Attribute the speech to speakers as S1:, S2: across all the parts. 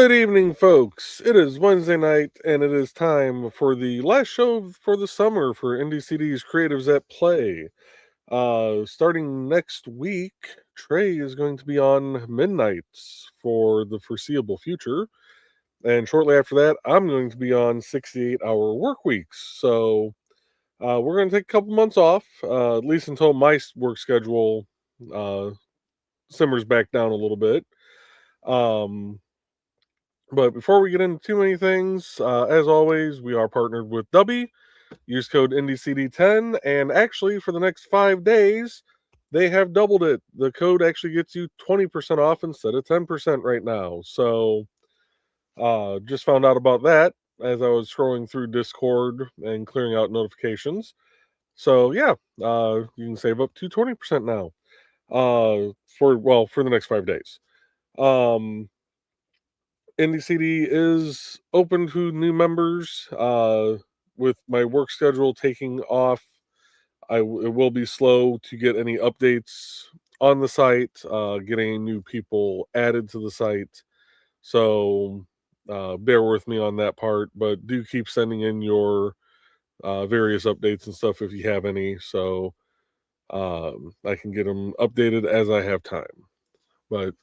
S1: Good evening, folks. It is Wednesday night, and it is time for the last show for the summer for IndieCD's Creatives at Play. Starting next week, Trey is going to be on Midnights for the foreseeable future. And shortly after that, I'm going to be on 68-hour work weeks. So we're going to take a couple months off, at least until my work schedule simmers back down a little bit. But before we get into too many things, as always, we are partnered with Dubby. Use code IndieCD10, and actually, for the next 5 days, they have doubled it. The code actually gets you 20% off instead of 10% right now. So, just found out about that as I was scrolling through Discord and clearing out notifications. So, yeah, you can save up to 20% now for the next 5 days. IndieCD is open to new members. With my work schedule taking off, it will be slow to get any updates on the site, getting new people added to the site. So bear with me on that part, but do keep sending in your various updates and stuff if you have any, so I can get them updated as I have time. But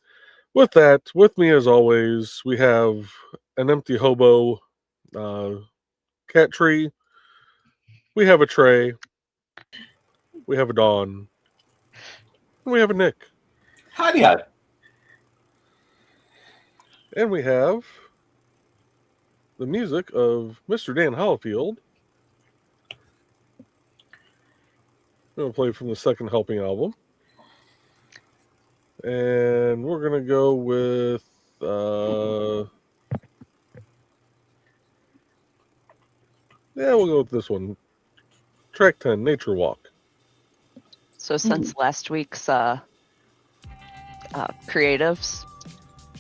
S1: with that, with me as always, we have an empty hobo, cat tree. We have a Trey. We have a Dawn. And we have a Nick.
S2: Howdy.
S1: And we have the music of Mr. Dan Hollifield. We're going to play from the Second Helping album. And we're going to go with we'll go with this one. Track 10, Nature Walk.
S3: So since last week's creatives,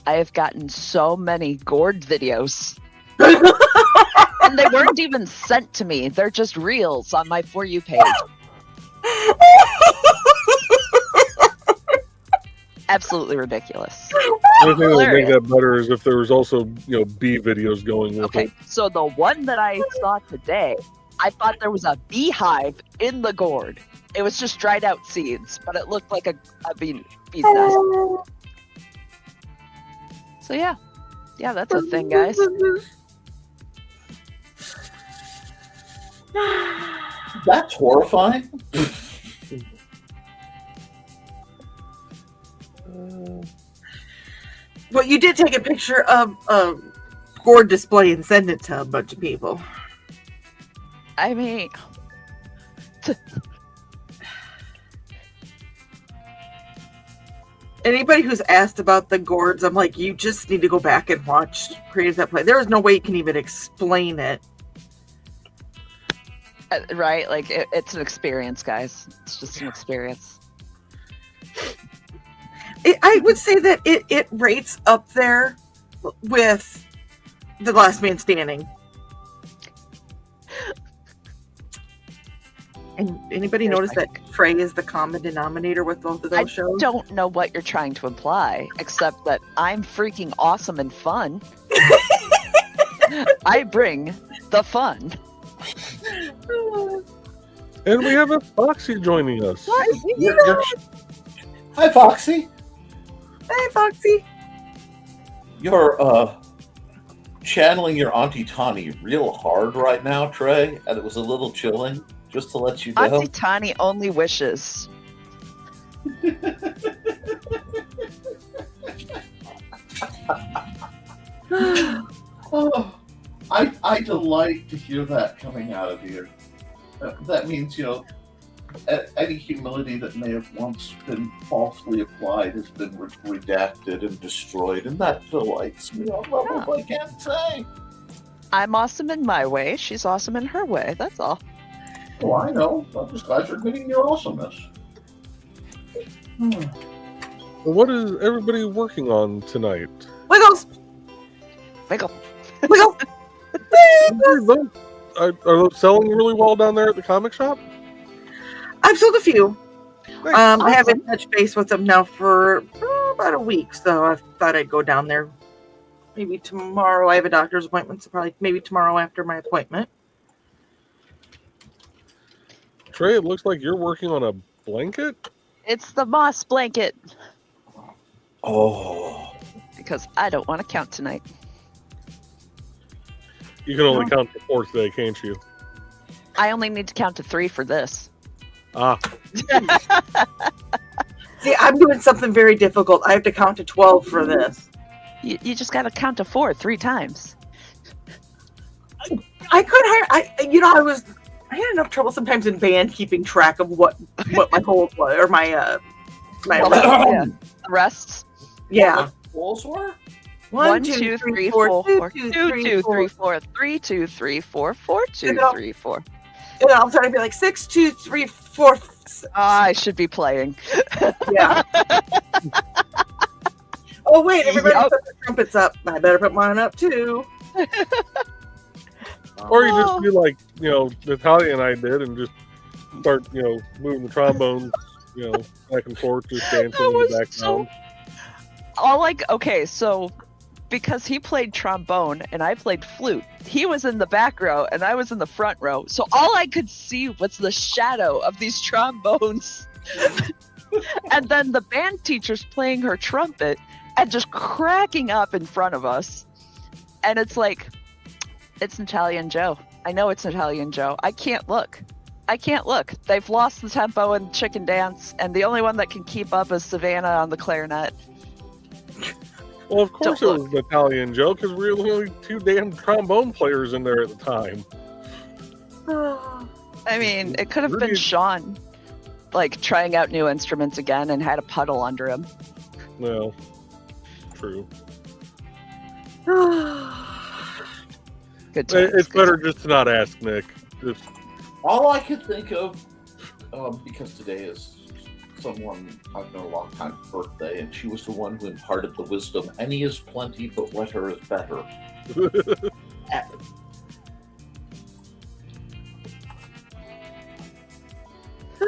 S3: I have gotten so many gourd videos. And they weren't even sent to me. They're just reels on my For You page. Absolutely ridiculous.
S1: The only thing that would make that better is if there was also, bee videos going with it.
S3: Okay, so the one that I saw today, I thought there was a beehive in the gourd. It was just dried out seeds, but it looked like a bee's nest. So yeah, that's a thing, guys.
S2: That's horrifying.
S4: But you did take a picture of a gourd display and send it to a bunch of people.
S3: I mean,
S4: anybody who's asked about the gourds, I'm like, you just need to go back and watch Creatives at Play. There is no way you can even explain it.
S3: Right? Like, it's an experience, guys. It's just an experience.
S4: I would say that it rates up there with The Last Man Standing. And anybody notice that Trey is the common denominator with both of those shows?
S3: I don't know what you're trying to imply, except that I'm freaking awesome and fun. I bring the fun.
S1: And we have a Foxy joining us.
S2: Hi, Foxy.
S4: Hey, Foxy.
S2: You're channeling your Auntie Tawny real hard right now, Trey, and it was a little chilling. Just to let you know.
S3: Auntie Tawny only wishes.
S2: Oh, I delight to hear that coming out of you. That means, any humility that may have once been falsely applied has been redacted and destroyed, and that delights me on levels I can't say.
S3: I'm awesome in my way. She's awesome in her way. That's all.
S2: Oh, I know. I'm just glad you're admitting your awesomeness.
S1: What is everybody working on tonight?
S4: Wiggles!
S3: Wiggle.
S4: Wiggle!
S1: Are those selling really well down there at the comic shop?
S4: I've sold a few.
S1: Nice.
S4: I haven't touched base with them now for about a week, so I thought I'd go down there. maybe tomorrow. I have a doctor's appointment, so probably maybe tomorrow after my appointment.
S1: Trey, it looks like you're working on a blanket.
S3: It's the moss blanket
S1: Oh,
S3: because I don't want to count tonight.
S1: you can only count to 4 today, can't you?
S3: I only need to count to 3 for this.
S1: Ah,
S4: See, I'm doing something very difficult. I have to count to 12 for this.
S3: You just got to count to 4 3 times.
S4: I could I had enough trouble sometimes in band keeping track of what my hold was, or my
S3: Yeah. Rests.
S4: yeah.
S2: Balls were?
S3: 1 2 3 4 4 2 2 3 4 3 2 3 4 4 2 3 4.
S4: And then I'll try to be like 6 2 3 4.
S3: I should be playing.
S4: Yeah. Oh wait, everybody
S3: Yep.
S4: put their trumpets up. I better put mine up too.
S1: or you just do like Natalia and I did, and just start moving the trombones back and forth, just dancing in the background.
S3: Okay, so because he played trombone and I played flute, he was in the back row and I was in the front row. So all I could see was the shadow of these trombones. And then the band teacher's playing her trumpet and just cracking up in front of us. And it's like, it's Natalia and Joe. I know it's Natalia and Joe. I can't look. They've lost the tempo in Chicken Dance, and the only one that can keep up is Savannah on the clarinet.
S1: Well, of course
S3: Don't
S1: it was Natalia and Joe, because we were the only 2 damn trombone players in there at the time.
S3: I mean, it could have been
S1: Rudy-
S3: Sean, like, trying out new instruments again and had a puddle under him.
S1: Well, true.
S3: Good times.
S1: It's better just to not ask, Nick. Just,
S2: All I could think of, because today is someone I've known a long time's birthday, and she was the one who imparted the wisdom, any is plenty, but wetter is better.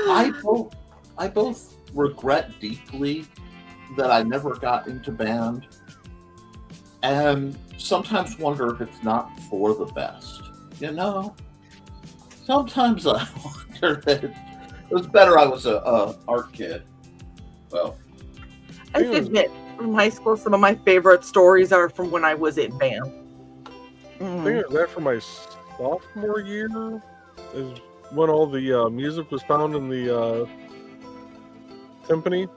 S2: I both regret deeply that I never got into band, and sometimes wonder if it's not for the best. Sometimes I wonder that it was better I was a art kid. Well,
S4: I have to admit, from high school, some of my favorite stories are from when I was in band.
S1: I think it was after my sophomore year is when all the music was found in the timpani.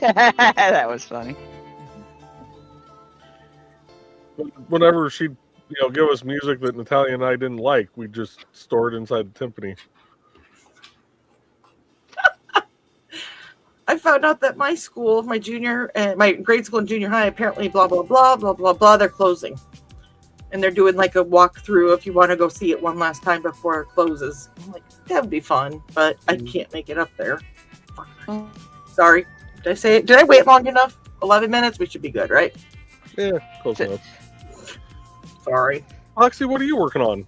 S3: That was funny.
S1: Whenever she'd give us music that Natalia and I didn't like, we just store it inside the timpani.
S4: I found out that my school, my grade school and junior high, apparently blah, blah, blah, blah, blah, blah, they're closing. And they're doing like a walkthrough if you want to go see it one last time before it closes. I'm like, that would be fun, but I can't make it up there. Sorry. Did I say it? Did I wait long enough? 11 minutes? We should be good, right?
S1: Yeah, close enough.
S4: Sorry.
S1: Oxy, what are you working on?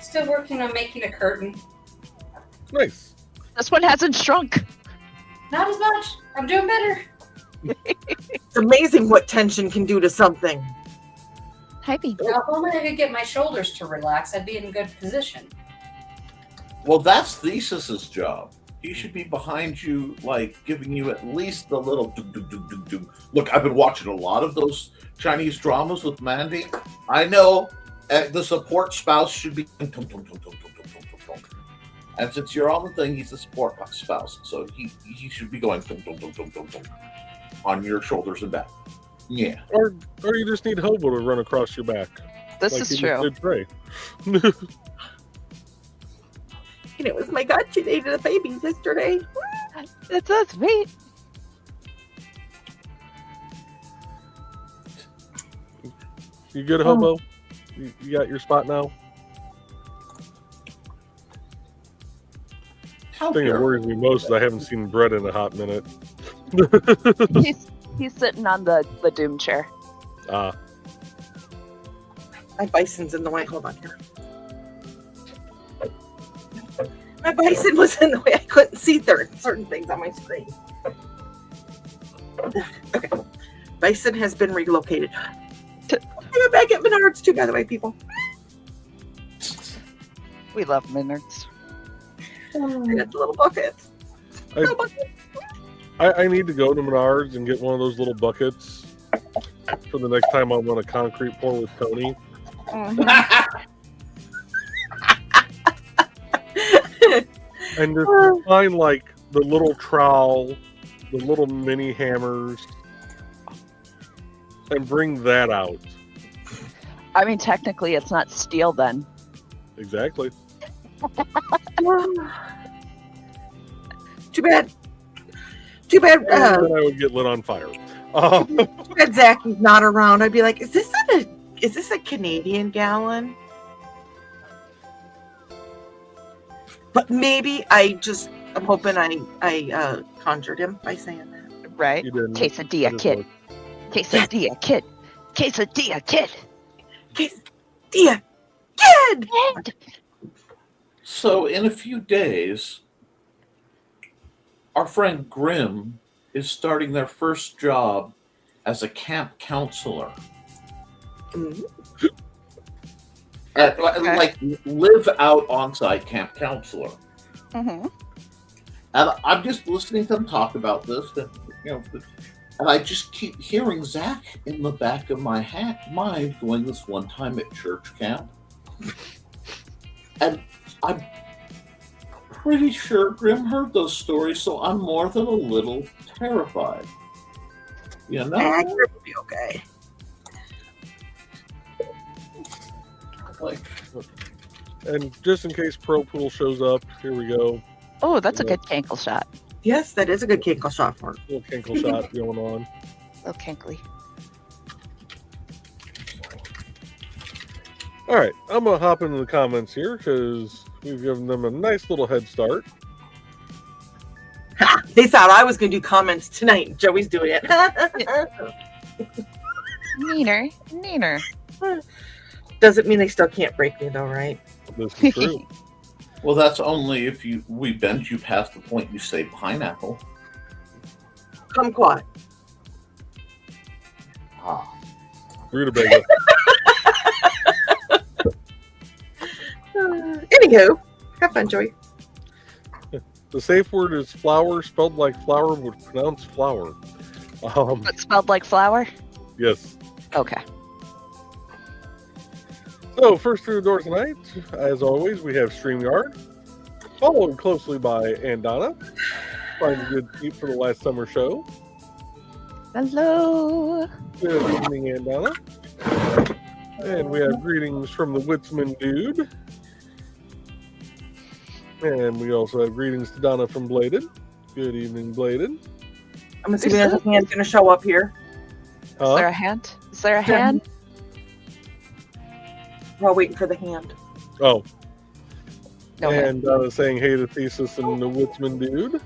S5: Still working on making a curtain.
S1: Nice.
S3: This one hasn't shrunk.
S5: Not as much. I'm doing better.
S4: It's amazing what tension can do to something.
S3: Hi, B.
S5: Now, if only I could get my shoulders to relax, I'd be in a good position.
S2: well, that's Thesis's job. He should be behind you, like giving you at least the little do. Look, I've been watching a lot of those Chinese dramas with Mandy. I know the support spouse should be. And since you're on the thing, he's the support spouse, so he should be going on your shoulders and back. Yeah.
S1: Or you just need Hobo to run across your back.
S3: This
S1: like
S3: is
S1: you
S3: true.
S1: did Trey.
S4: And it was my God, she dated a baby yesterday.
S3: It's so sweet.
S1: You good, Hobo? You got your spot now?
S2: How
S1: The thing that
S2: dare
S1: worries me most is I haven't seen Brett in a hot minute.
S3: He's sitting on the doom chair.
S1: Ah,
S4: My bison's in the way. Hold on here. My bison was in the way. I couldn't see certain things on my screen. Okay. Bison has been relocated. I'm back at Menards too, by the way, people.
S3: We love Minards.
S4: I got the little bucket.
S1: I need to go to Menards and get one of those little buckets for the next time I'm on a concrete pour with Tony. And just find like the little trowel, the little mini hammers, and bring that out.
S3: I mean, technically, it's not steel then.
S1: Exactly.
S4: Too bad. Too bad.
S1: And then I would get lit on fire.
S4: Too bad Zacky's not around. I'd be like, is this a Canadian gallon? But maybe I'm hoping I conjured him by saying that.
S3: Right?
S1: You didn't.
S3: Quesadilla kid. Quesadilla kid. Quesadilla kid.
S4: Quesadilla kid!
S2: So, in a few days, our friend Grimm is starting their first job as a camp counselor.
S4: Mhm.
S2: Like live out on-site camp counselor.
S3: Mm-hmm.
S2: And I'm just listening to them talk about this, and and I just keep hearing Zach in the back of my mind going, this one time at church camp. And I'm pretty sure Grimm heard those stories, so I'm more than a little terrified. You know?
S4: I think it'll be okay.
S2: Like,
S1: And just in case Pro Pool shows up, here we go.
S3: Oh, that's a good cankle shot.
S4: Yes, that is a good kinkle shot for him.
S1: Little kinkle shot going on.
S3: Oh, kinkly.
S1: All right, I'm going to hop into the comments here because we've given them a nice little head start.
S4: Ha! They thought I was going to do comments tonight. Joey's doing it.
S3: Neener.
S4: Doesn't mean they still can't break me, though, right?
S1: This is true.
S2: well, that's only if we bend you past the point you say pineapple.
S4: Kumquat.
S2: Ah.
S1: Rutabaga.
S4: Anywho, have fun, Joey.
S1: The safe word is flower, spelled like flower, but pronounced flower.
S3: But spelled like flour?
S1: Yes.
S3: Okay.
S1: So, first through the door tonight, as always, we have StreamYard, followed closely by Andana. Find a good keep for the last summer show.
S3: Hello.
S1: Good evening, Andana. And we have greetings from the Witsman Dude. And we also have greetings to Donna from Bladed. Good evening, Bladed.
S4: I'm assuming there's a hand going to show up here.
S3: Is there a hand? Is there a hand?
S4: We're all waiting for the hand.
S1: Oh.
S3: No hand.
S1: And saying hey to Thesis and the Witsman Dude.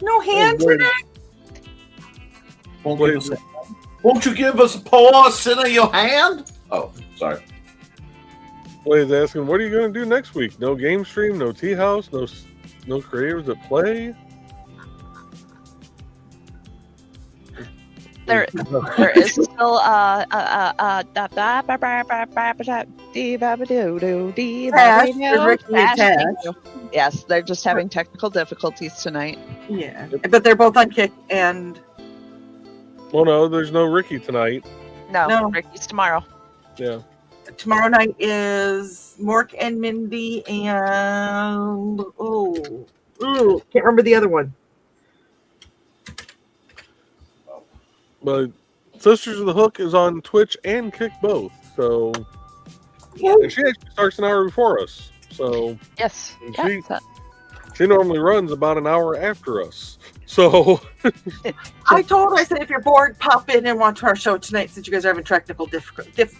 S4: No hand
S1: Bladed.
S4: today?
S2: Won't you give us a paw, sit on your hand? Oh, sorry.
S1: Blade's asking, what are you going to do next week? No game stream, no tea house, no creators that play?
S3: There is still
S4: Tash, there's Ricky and Tash.
S3: Yes, they're just having technical difficulties tonight.
S4: Yeah, but they're both on kick and
S1: Well, no, there's no Ricky tonight.
S4: No.
S3: Ricky's tomorrow.
S1: Yeah.
S4: tomorrow night is Mork and Mindy and can't remember the other one.
S1: But Sisters of the Hook is on Twitch and Kick both. So and she actually starts an hour before us. So
S3: Yes.
S1: she normally runs about an hour after us. So
S4: I said if you're bored, pop in and watch our show tonight since you guys are having technical difficulties.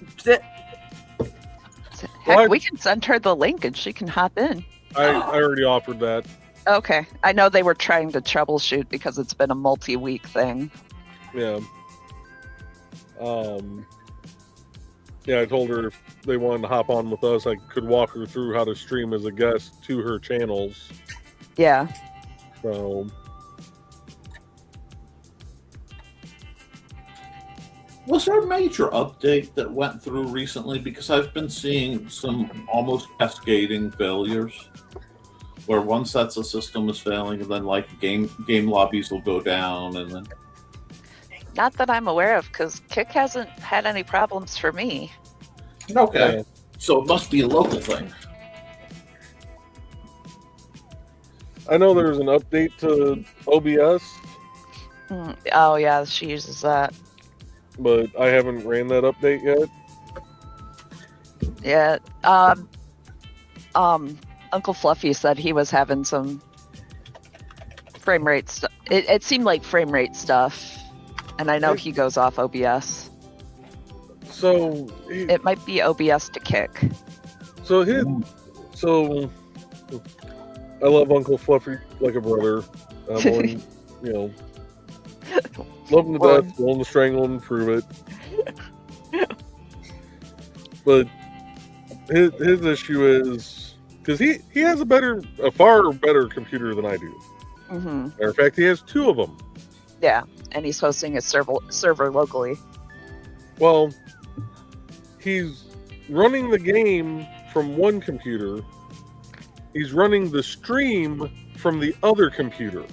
S3: Heck, we can send her the link and she can hop in.
S1: I already offered that.
S3: Okay. I know they were trying to troubleshoot because it's been a multi-week thing.
S1: Yeah. Yeah, I told her if they wanted to hop on with us, I could walk her through how to stream as a guest to her channels.
S3: Yeah.
S1: So
S2: Was there a major update that went through recently? Because I've been seeing some almost cascading failures, where one sets of system is failing, and then like game lobbies will go down, and then.
S3: Not that I'm aware of, because Kick hasn't had any problems for me.
S2: Okay,
S1: Yeah.
S2: so it must be a local thing.
S1: I know there's an update to OBS,
S3: Oh yeah, she uses that.
S1: but I haven't ran that update yet.
S3: Yeah. Uncle Fluffy said he was having some frame rate stuff. It seemed like frame rate stuff, and I know he goes off OBS.
S1: So
S3: It might be OBS to Kick.
S1: So I love Uncle Fluffy like a brother. I'm willing, love him to
S3: Well-
S1: death, willing to strangle him and prove it. But his issue is because he has a far better computer than I do.
S3: Mm-hmm.
S1: Matter of fact, he has two of them.
S3: Yeah, and he's hosting his server locally.
S1: Well, he's running the game from one computer. He's running the stream from the other computer.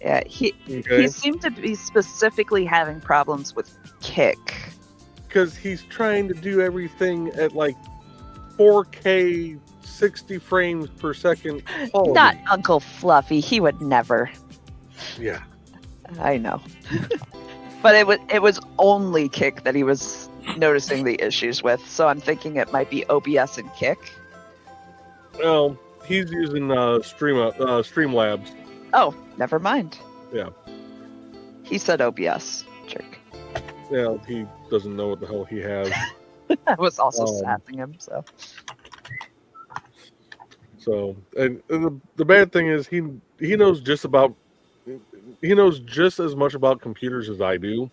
S3: Yeah, he
S1: Okay,
S3: seemed to be specifically having problems with Kick.
S1: because he's trying to do everything at like 4K 60 frames per second quality.
S3: Not Uncle Fluffy. He would never.
S1: Yeah.
S3: I know. But it was only Kick that he was noticing the issues with. So I'm thinking it might be OBS and Kick.
S1: Well, he's using Streamlabs.
S3: Oh, never mind.
S1: Yeah.
S3: He said OBS. Jerk.
S1: Yeah, he doesn't know what the hell he has.
S3: I was also
S1: Um,
S3: sapping him, so.
S1: So, and the bad thing is he knows just as much about computers as I do.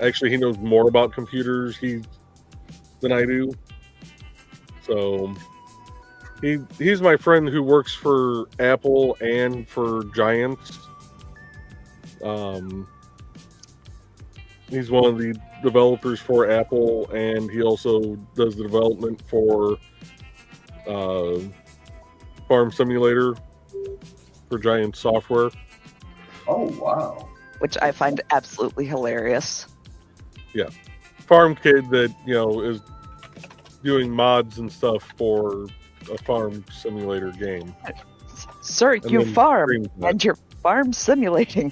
S1: Actually, he knows more about computers than I do. So, he's my friend who works for Apple and for Giants. He's one of the developers for Apple, and he also does the development for Farm Simulator for Giant Software.
S2: Oh wow!
S3: Which I find absolutely hilarious.
S1: Farm kid that is doing mods and stuff for a farm simulator game.
S3: Sir,
S1: And
S3: you
S1: then
S3: farm,
S1: streams that.
S3: and you're farm simulating.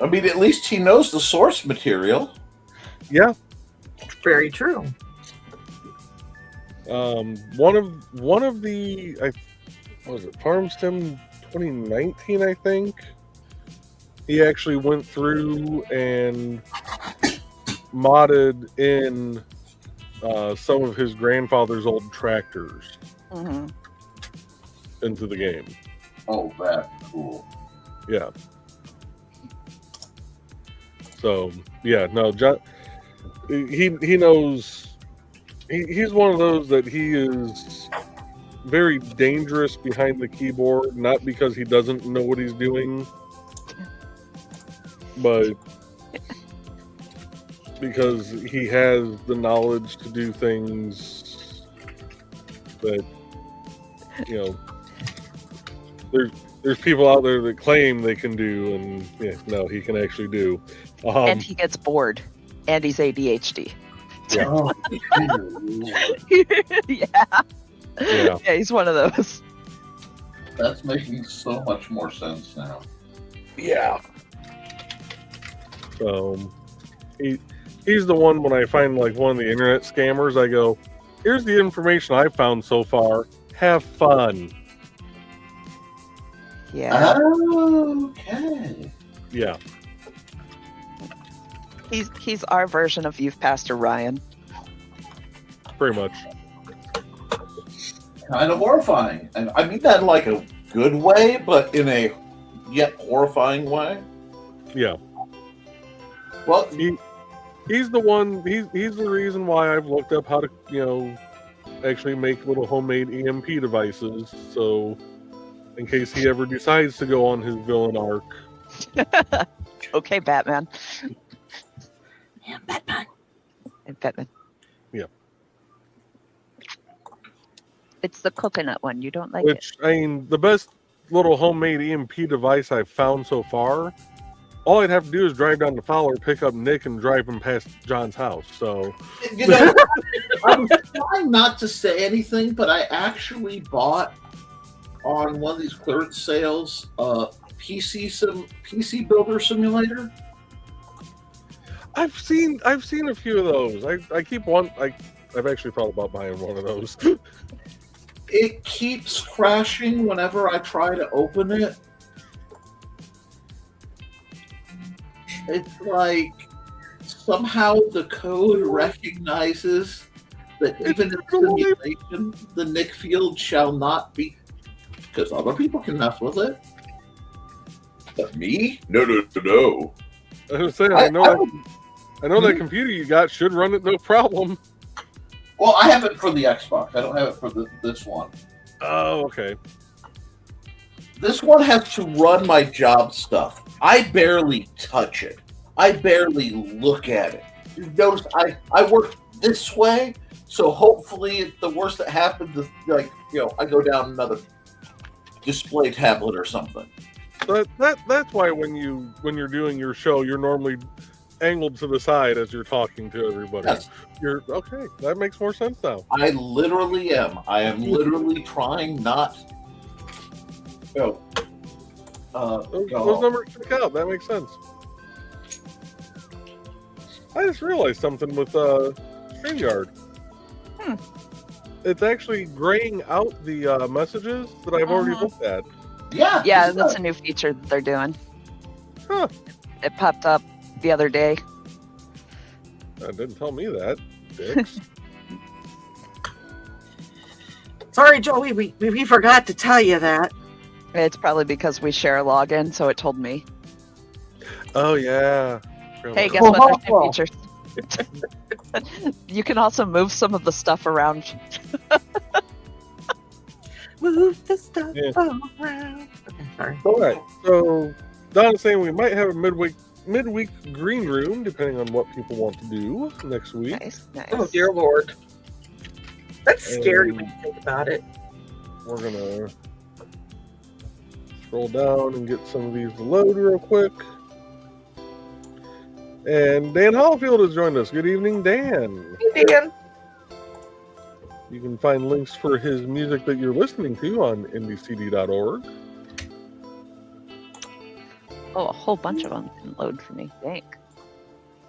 S2: I mean, at least he knows the source material.
S1: Yeah.
S4: Very true.
S1: One of the what was it, Farm Sim 2019, I think. He actually went through and modded in some of his grandfather's old tractors
S3: Mm-hmm.
S2: into the game.
S1: Oh, that's cool. Yeah. So yeah, no, John, he knows. He's one of those that he is very dangerous behind the keyboard, not because he doesn't know what he's doing, but because he has the knowledge to do things that, there's people out there that claim they can do, and no, he can actually do.
S3: And he gets bored, and he's ADHD.
S1: Yeah.
S2: Oh,
S3: Yeah, he's one of those.
S2: that's making so much more sense now.
S1: Yeah. So he's the one, when I find like one of the internet scammers, I go, here's the information I've found so far. Have fun.
S3: Yeah,
S2: Okay.
S1: Yeah.
S3: he's our version of Youth Pastor Ryan.
S1: Pretty much.
S2: Kind of horrifying. And I mean that in like a good way, but in a yet horrifying way.
S1: Yeah.
S2: Well,
S1: He's the one. He's the reason why I've looked up how to actually make little homemade EMP devices. So, in case he ever decides to go on his villain arc,
S3: Okay, Batman.
S4: Yeah, Batman.
S3: And Batman.
S1: Yeah.
S3: It's the coconut one. You don't like
S1: which I mean, the best little homemade EMP device I've found so far. All I'd have to do is drive down to Fowler, pick up Nick, and drive him past John's house. So,
S2: You know, I'm trying not to say anything, but I actually bought on one of these clearance sales PC Builder Simulator.
S1: I've seen a few of those. I keep one. I've actually thought about buying one of those.
S2: It keeps crashing whenever I try to open it. It's like somehow the code recognizes that even in simulation, the Nick field shall not be, because other people can mess with it. But me? No.
S1: I was saying, I know that computer you got should run it no problem.
S2: Well, I have it for the Xbox. I don't have it for this one.
S1: Oh, okay.
S2: This one has to run my job stuff. I barely touch it. I barely look at it. You notice I work this way, so hopefully the worst that happens is I go down another display tablet or something.
S1: But that's why when you're doing your show, you're normally angled to the side as you're talking to everybody.
S2: Yes.
S1: You're okay. That makes more sense now.
S2: I literally am. I am literally trying not.
S1: Those numbers stick out. That makes sense. I just realized something with StreamYard. It's actually graying out the messages that I've already looked at.
S2: Yeah.
S3: Yeah, that's a new feature that they're doing.
S1: Huh.
S3: It popped up the other day.
S1: That didn't tell me that. Dicks.
S4: Sorry, Joey, we forgot to tell you that.
S3: It's probably because we share a login, so it told me.
S1: Oh yeah.
S3: Hey, guess what? There's new features. You can also move some of the stuff around.
S4: Move the stuff
S1: Yeah.
S4: around. Okay, sorry.
S1: All right. So Don's saying we might have a midweek green room, depending on what people want to do next week.
S3: Nice.
S4: Oh dear Lord, that's scary when you think about it.
S1: We're gonna scroll down and get some of these to load real quick. And Dan Hollifield has joined us. Good evening, Dan.
S4: Hey, Dan.
S1: You can find links for his music that you're listening to on IndieCD.org.
S3: Oh, a whole bunch of them can load for me. Thank.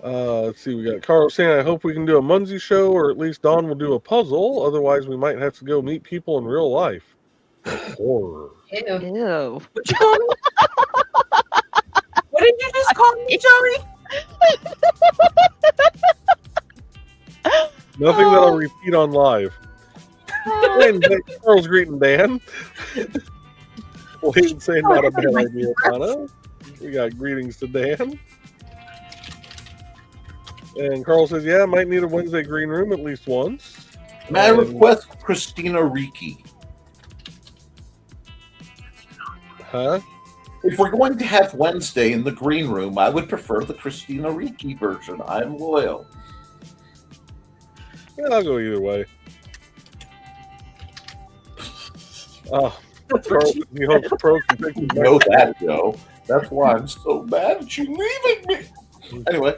S1: Let's see, we got Carl saying, I hope we can do a Munsey show, or at least Dawn will do a puzzle. Otherwise, we might have to go meet people in real life. Horror.
S5: Ew.
S3: Ew.
S4: What you call me? What did you just call me, Joey?
S1: Nothing that I'll repeat on live. And Carl's greeting Dan. Wade saying not a bad idea, Donna. We got greetings to Dan. And Carl says, yeah, might need a Wednesday green room at least once.
S2: May I request Christina Ricci?
S1: Huh?
S2: If we're going to have Wednesday in the green room, I would prefer the Christina Ricci version. I'm loyal.
S1: Yeah, I'll go either way. Oh,
S4: That's
S1: Carl,
S4: what you
S1: he hopes Pro can pick him
S2: You know that, Joe. That's why I'm so mad at you leaving me. Anyway,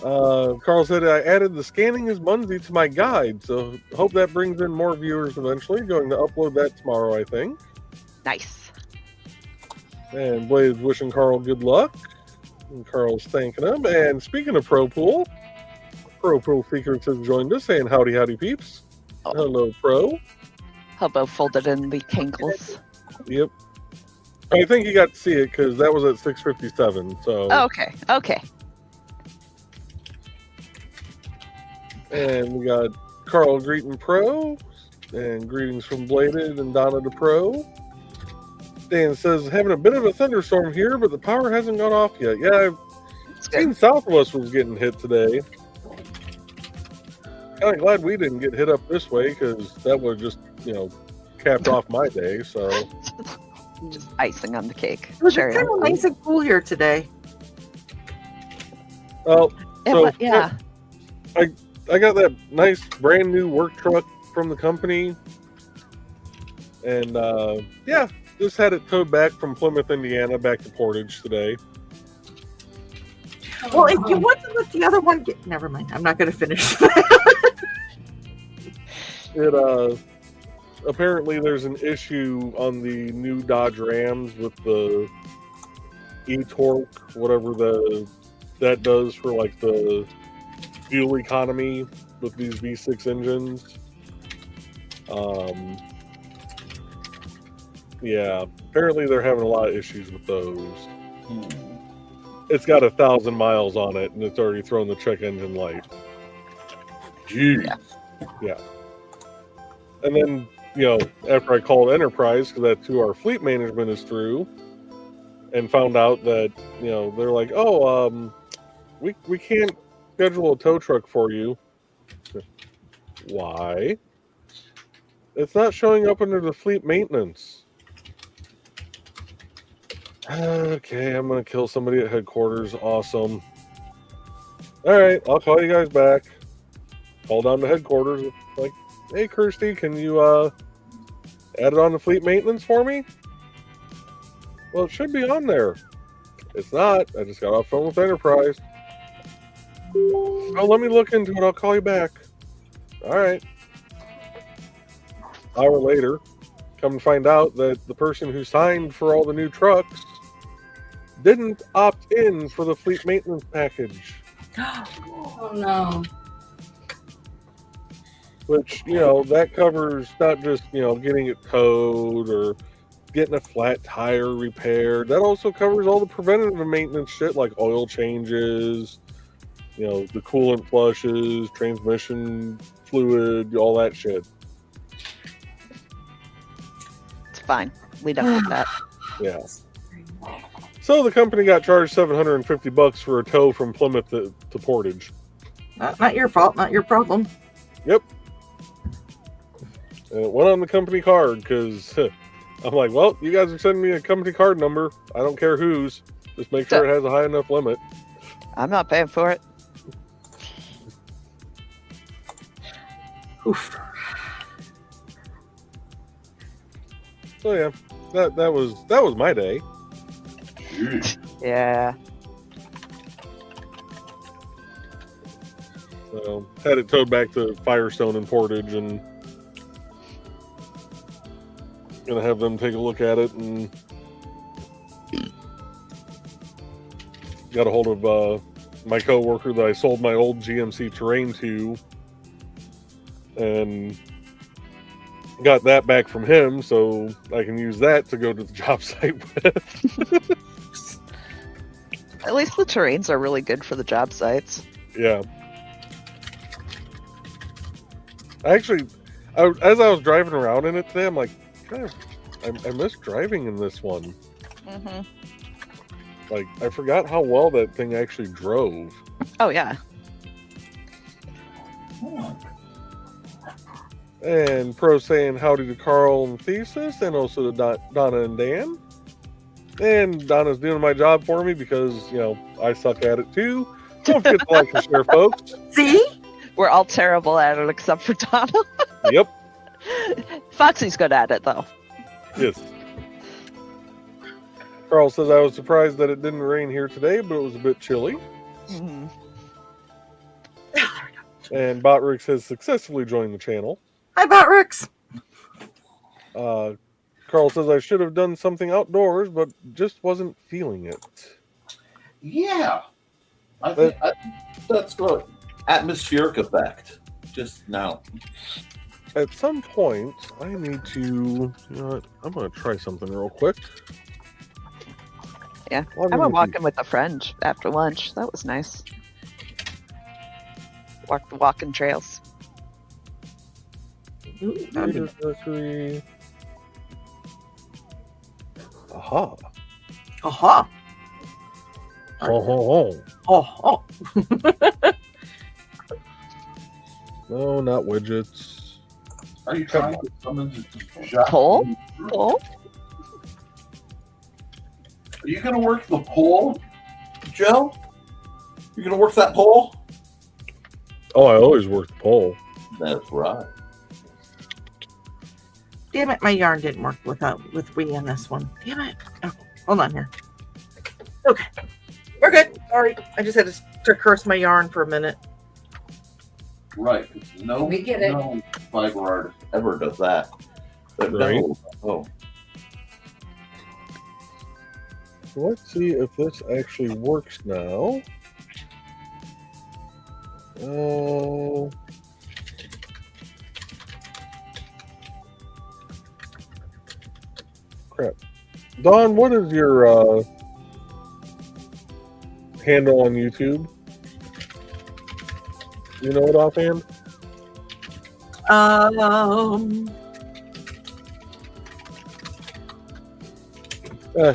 S1: Carl said, I added the scanning his Munsey to my guide, so hope that brings in more viewers eventually. Going to upload that tomorrow, I think.
S3: Nice.
S1: And Blaze wishing Carl good luck. And Carl's thanking him. And speaking of Pro Pool Secrets has joined us, saying howdy peeps.
S3: Oh.
S1: Hello, Pro.
S3: Hobo folded in the tangles.
S1: Yep. I think you got to see it because that was at 6:57. So.
S3: Oh, okay.
S1: And we got Carl greeting Pro, and greetings from Bladed and Donna to Pro. Dan says, having a bit of a thunderstorm here, but the power hasn't gone off yet. Yeah, I've seen south of us was getting hit today. kind of glad we didn't get hit up this way because that would just, capped off my day. So,
S3: Just icing on the cake.
S4: It was
S3: Cherry
S4: kind
S3: on
S4: of
S3: top.
S4: nice and cool here today.
S1: well,
S3: Yeah.
S1: I got that nice brand new work truck from the company, and just had it towed back from Plymouth, Indiana, back to Portage today.
S4: Well, if you want to let the other one get, never mind. I'm not going to finish.
S1: It apparently there's an issue on the new Dodge Rams with the e-torque, whatever that does for like the fuel economy with these V6 engines. Apparently they're having a lot of issues with those. It's got 1,000 miles on it, and it's already thrown the check engine light.
S2: Jeez.
S1: Yeah. And then, after I called Enterprise, because that's who our fleet management is through, and found out that, they're like, we can't schedule a tow truck for you. Why? It's not showing up under the fleet maintenance. Okay, I'm going to kill somebody at headquarters. Awesome. Alright, I'll call you guys back. Call down to headquarters. Like, hey, Kirsty, can you add it on the fleet maintenance for me? Well, it should be on there. It's not. I just got off the phone with Enterprise. Oh, let me look into it. I'll call you back. Alright. Hour later, come to find out that the person who signed for all the new trucks didn't opt in for the fleet maintenance package.
S5: Oh no.
S1: Which, that covers not just, getting it towed or getting a flat tire repaired. That also covers all the preventative maintenance shit like oil changes, the coolant flushes, transmission fluid, all that shit.
S3: It's fine. We don't get that.
S1: Yeah. So the company got charged $750 for a tow from Plymouth to Portage.
S4: Not your fault, not your problem.
S1: Yep. And it went on the company card because I'm like, well, you guys are sending me a company card number. I don't care whose. Just make sure it has a high enough limit.
S3: I'm not paying for it.
S4: Oof.
S1: So yeah, that was my day.
S2: Jeez.
S3: Yeah.
S1: So had it towed back to Firestone and Portage, and gonna have them take a look at it, and got a hold of my coworker that I sold my old GMC Terrain to, and got that back from him, so I can use that to go to the job site with.
S3: At least the terrains are really good for the job sites.
S1: Yeah. Actually, as I was driving around in it today, I'm like, God, I miss driving in this one.
S3: Mm-hmm.
S1: Like, I forgot how well that thing actually drove.
S3: Oh, yeah.
S1: And Pro saying howdy to Carl and Thesis, and also to Donna and Dan. And Donna's doing my job for me because, I suck at it too. Don't forget to like and share, folks.
S4: See?
S3: We're all terrible at it except for Donna.
S1: Yep.
S3: Foxy's good at it, though.
S1: Yes. Carl says, I was surprised that it didn't rain here today, but it was a bit chilly.
S3: Mm-hmm.
S1: And Botrix has successfully joined the channel.
S4: Hi, Botrix.
S1: Carl says, I should have done something outdoors, but just wasn't feeling it.
S2: Yeah. I think that's the atmospheric effect. Just now.
S1: At some point, I need to, you know what, I'm going to try something real quick.
S3: Yeah.
S1: Well,
S3: I went walking with a friend after lunch. That was nice. Walked the walking trails.
S1: Anniversary. Aha.
S4: Aha.
S1: Oh, oh, oh.
S4: Oh, oh.
S1: No, not widgets.
S2: Are you trying to summon Jacques?
S3: Pole? Pole?
S2: Are you going to work the pole, Joe? You going to work that pole?
S1: Oh, I always work the poll.
S2: That's right.
S4: Damn it, my yarn didn't work with we on this one. Damn it. Oh, hold on here. Okay. We're good. Sorry. I just had to curse my yarn for a minute.
S2: Right. No,
S5: We get it.
S2: no fiber artist ever does that. But
S1: Right.
S2: no. Oh.
S1: Let's see if this actually works now. Oh. Crap. Dawn, what is your handle on YouTube? You know it offhand?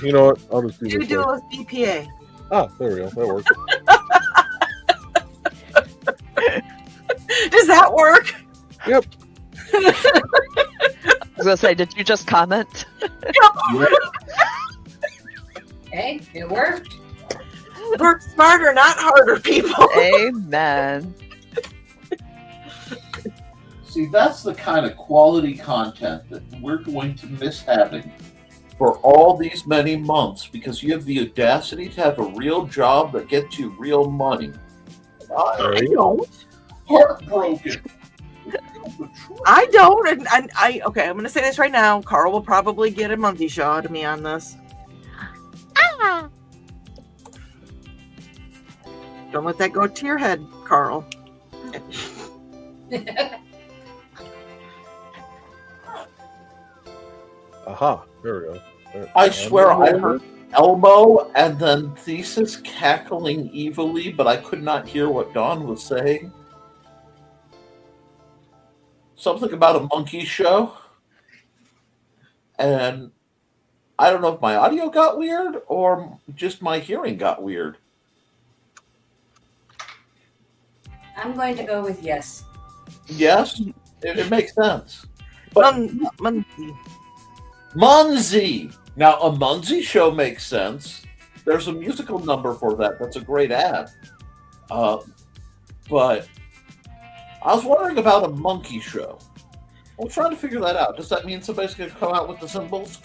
S1: You know what? I'll just do this. way.
S4: Doodles BPA.
S1: Ah, there we go. That works.
S4: Does that work?
S1: Yep.
S3: I was gonna say, did you just comment?
S5: Hey, it worked.
S4: Work smarter, not harder, people.
S3: Amen.
S2: See, that's the kind of quality content that we're going to miss having for all these many months because you have the audacity to have a real job that gets you real money.
S4: I don't.
S2: Heartbroken.
S4: I don't. And okay, I'm going to say this right now. Carl will probably get a monthly show out of me on this. Don't let that go to your head, Carl.
S1: Aha. There we go.
S2: I swear I heard Elmo and then Thesis cackling evilly, but I could not hear what Dawn was saying. Something about a monkey show. And I don't know if my audio got weird or just my hearing got weird.
S5: I'm going to go with yes.
S2: Yes, it makes sense. But Munzie! Now, a Munzie show makes sense. There's a musical number for that. That's a great ad. But I was wondering about a monkey show. I'm trying to figure that out. Does that mean somebody's going to come out with the cymbals?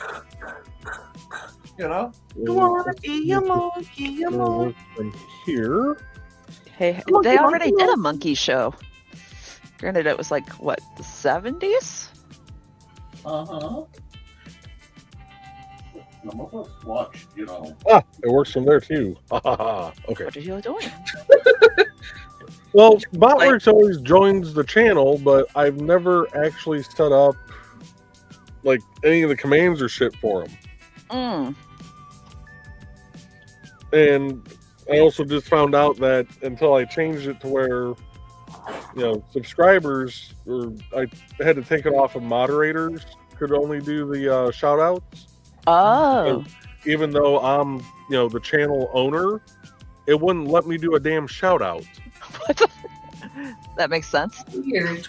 S2: You know?
S4: You want to be a monkey, a monkey.
S1: From here.
S3: Hey,
S4: Monkey,
S3: they already
S4: monkey,
S3: did a monkey show. Granted, it was like, what, the 70s?
S2: Uh-huh. Some of us watched, you know.
S1: Ah, it works from there too. Okay.
S3: What are you doing?
S1: Well, Botworks always joins the channel, but I've never actually set up like any of the commands or shit for him.
S3: Mm.
S1: And I also just found out that until I changed it to where, you know, subscribers, or I had to take it off of moderators, could only do the shout outs.
S3: Oh.
S1: Even though I'm, you know, the channel owner, it wouldn't let me do a damn shout out.
S3: That makes sense.
S5: Weird.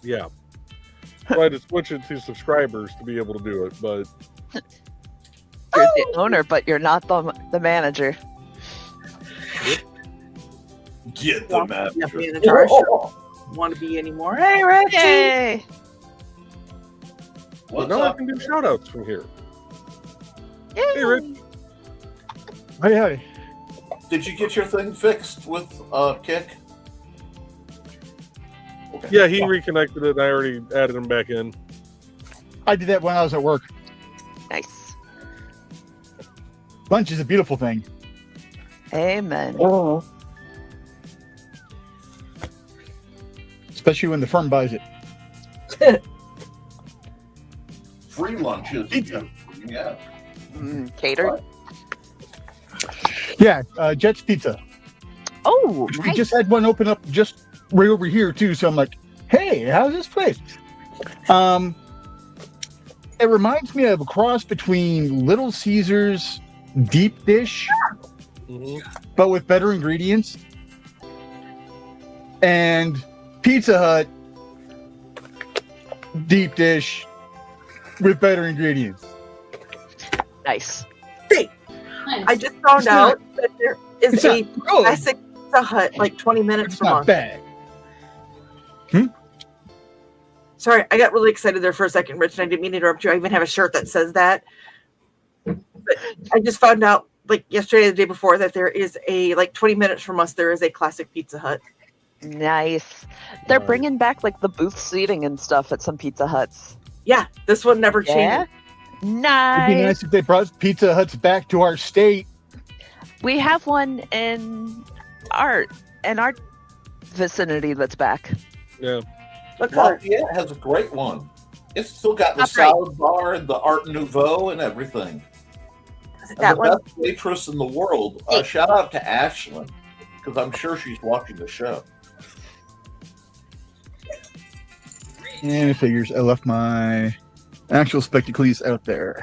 S1: Yeah. So I had to switch it to subscribers to be able to do it, but
S3: You're the owner, but you're not the manager.
S2: Get
S4: Yeah,
S2: the map.
S4: manager. I sure want to be anymore. Hey, Richie.
S3: Yay!
S1: but
S2: What's
S1: now I
S2: up?
S1: can do shout outs from here.
S3: Yay!
S1: Hey, Rick.
S6: Hey.
S2: Did you get your thing fixed with Kick? Okay.
S1: Yeah, he reconnected it and I already added him back in.
S6: I did that when I was at work.
S3: Nice.
S6: Lunch is a beautiful thing.
S3: Amen.
S1: Oh.
S6: Especially when the firm buys it.
S2: Free lunches.
S6: Pizza.
S2: Yeah.
S3: Catered.
S6: Yeah, Jet's Pizza.
S3: Oh,
S6: We
S3: nice.
S6: just had one open up just right over here too. So I'm like, hey, how's this place? It reminds me of a cross between Little Caesars deep dish,
S1: Mhm.
S6: but with better ingredients. And Pizza Hut deep dish with better ingredients.
S3: Nice.
S4: I just found out that there is
S6: It's
S4: a
S6: not good.
S4: classic Pizza Hut like 20 minutes
S6: It's
S4: from
S6: not
S4: us.
S6: bad.
S4: Sorry, I got really excited there for a second, Rich, and I didn't mean to interrupt you. I even have a shirt that says that. But I just found out like yesterday or the day before that there is a like 20 minutes from us there is a classic Pizza Hut.
S3: Nice. They're
S1: Nice.
S3: bringing back like the booth seating and stuff at some Pizza Huts.
S4: Yeah, this one never
S3: Yeah.
S4: changed.
S6: It'd be
S3: Nice.
S6: nice if they brought Pizza Huts back to our state.
S3: We have one in our vicinity that's back.
S1: Yeah.
S4: Look how
S2: Lafayette has a great one. It's still got the
S3: That's right.
S2: salad bar and the Art Nouveau and everything.
S4: is it
S2: And
S4: that
S2: the
S4: one.
S2: best waitress in the world. Shout out to Ashlyn, because I'm sure she's watching the show.
S6: And it figures I left my actual spectacles out there.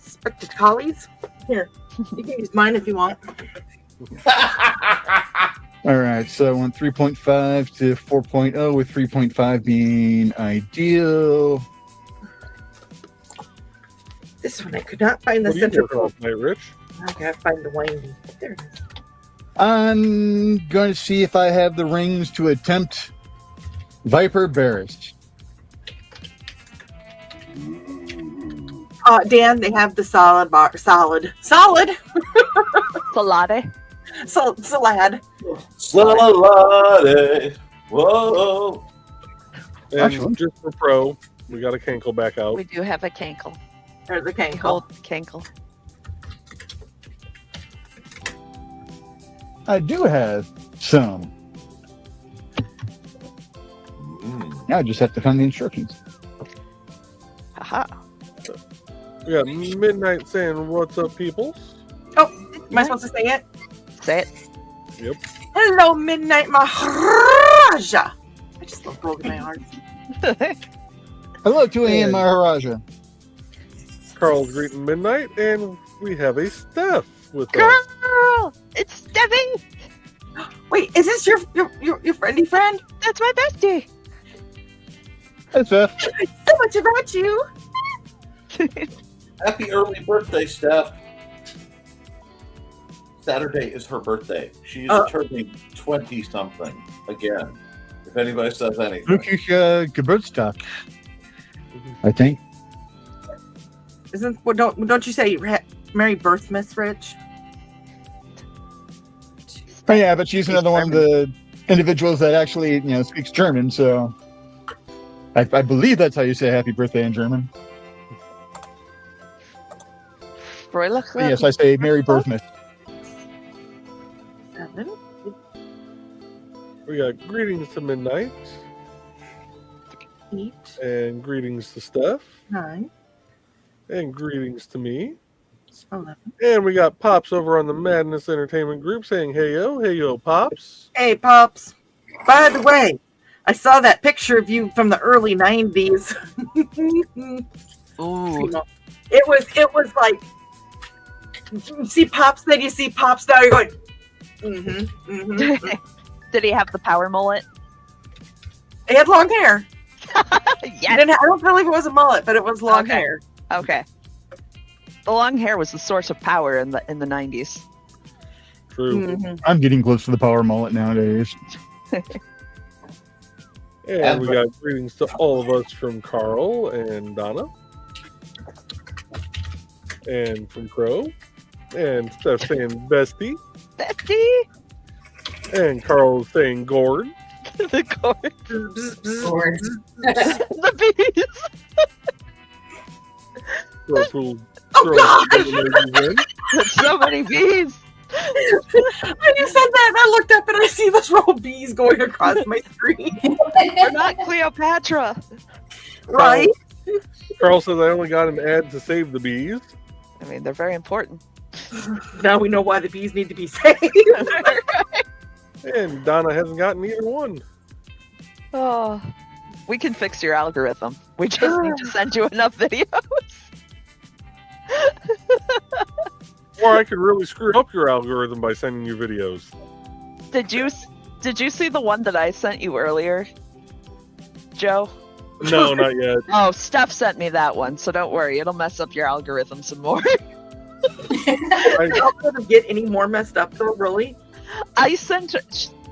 S4: Spectacles? Here. You can use mine if you want.
S6: All right, so I went 3.5 to 4.0, with 3.5 being ideal.
S4: This one I could not find the
S1: What are you
S4: center
S1: working on tonight, Rich?
S4: I gotta find the windy. There it is.
S6: I'm going to see if I have the rings to attempt Viper Barris.
S4: Dan, they have the salad.
S3: Salade.
S4: Salad.
S2: Salade. Whoa.
S1: And
S6: Actually-
S1: just for pro, we got a cankle back out.
S3: We do have a cankle.
S4: There's the cankle.
S3: Gold cankle.
S6: I do have some.
S2: Mm.
S6: Now I just have to find the instructions.
S3: Haha.
S1: We got Midnight saying, "What's up, people?"
S4: Am I supposed to say it?
S3: Say it.
S4: Hello, Midnight Maharaja. I just love broken my heart.
S6: Hello, 2 a.m.
S1: Hey.
S6: Maharaja.
S1: Carl's greeting Midnight, and we have a Steph with us.
S3: Girl, it's Debbie.
S4: Wait, is this your friendy friend?
S3: That's my bestie.
S6: That's Beth.
S4: So much about you.
S2: Happy early birthday, Steph. Saturday is her birthday. She's turning 20-something again. If anybody says anything.
S6: Glückliche Geburtstag. I think.
S4: Isn't well, don't you say Merry Birthmas, Rich?
S6: Oh yeah, but she's another one of the individuals that actually, speaks German. So I believe that's how you say happy birthday in German. But yes, I say Merry Birthmas.
S4: 7,
S1: We got greetings to Midnight
S4: 8,
S1: and greetings to Steph
S4: 9,
S1: and greetings to me.
S4: 11.
S1: And we got Pops over on the Madness Entertainment Group saying, hey yo, Pops.
S4: Hey, Pops. By the way, I saw that picture of you from the early 90s.
S3: Ooh.
S4: It was like, you see Pops, then you see Pops, now you're going,
S3: Did he have the power mullet?
S4: He had long hair.
S3: Yes.
S4: I don't believe it was a mullet, but it was long
S3: Okay.
S4: hair.
S3: Okay. The long hair was the source of power in the 90s.
S1: True.
S6: I'm getting close to the power mullet nowadays.
S1: And we got greetings to all of us from Carl and Donna. And from Crow. And Steph saying bestie.
S3: Bestie.
S1: And Carl saying gourd.
S3: The cord.
S5: Lord.
S3: The bees. So many bees.
S4: When you said that, I looked up and I see this row of bees going across my screen.
S3: We're not Cleopatra.
S4: Right?
S1: Carl says I only got an ad to save the bees.
S3: I mean, they're very important.
S4: Now we know why the bees need to be saved.
S1: And Donna hasn't gotten either one.
S3: Oh, we can fix your algorithm. We just need to send you enough videos.
S1: Or I could really screw up your algorithm by sending you videos.
S3: Did you Did you see the one that I sent you earlier, Joe?
S1: No, not yet.
S3: Oh, Steph sent me that one, so don't worry. It'll mess up your algorithm some more.
S1: I,
S4: How could it get any more messed up though? Really?
S3: I sent.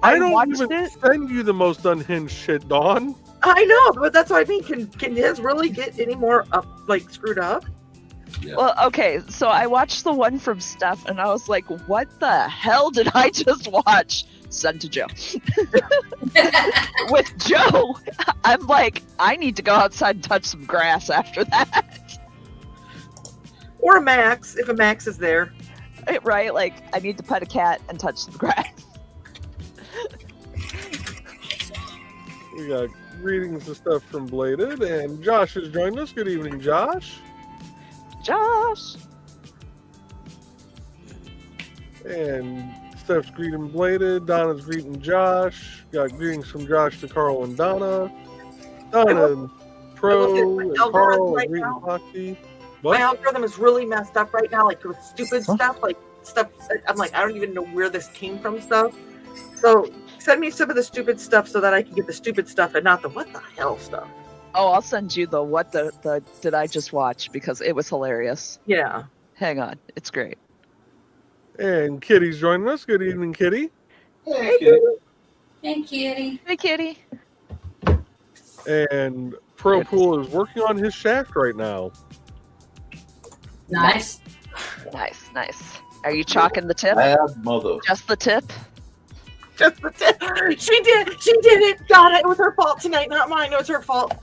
S1: I don't
S3: watched
S1: even
S3: it.
S1: send you the most unhinged shit, Dawn.
S4: I know, but that's what I mean. Can his really get any more up, like screwed up?
S2: Yeah.
S3: Well, okay, so I watched the one from Steph, and I was like, "What the hell did I just watch?" Sent to Joe. With Joe, I'm like, I need to go outside and touch some grass after that.
S4: Or a Max, if a Max is there.
S3: Right? Like, I need to pet a cat and touch some grass.
S1: We got greetings and stuff from Bladed, and Josh has joined us. Good evening, Josh.
S3: Josh.
S1: And Steph's greeting Bladed. Donna's greeting Josh. Got greetings from Josh to Carl and Donna. Donna and Pro and Carl
S4: right
S1: and greeting
S4: now.
S1: Hockey.
S4: My
S1: What?
S4: algorithm is really messed up right now, like with stupid stuff, like stuff. I'm like, I don't even know where this came from stuff. So send me some of the stupid stuff so that I can get the stupid stuff and not the what the hell stuff.
S3: Oh, I'll send you the what the did I just watch because it was hilarious.
S4: Yeah.
S3: Hang on, it's great.
S1: And Kitty's joining us. Good evening, Kitty.
S2: Hey, Kitty.
S5: Hey, kitty.
S3: Hey, kitty.
S1: And Pro Pool is working on his shaft right now.
S5: Nice.
S3: Nice, nice. Are you chalking the tip?
S2: Bad mother.
S3: Just the tip?
S4: Just the tip. She did it. Got it. It was her fault tonight, not mine. It was her fault.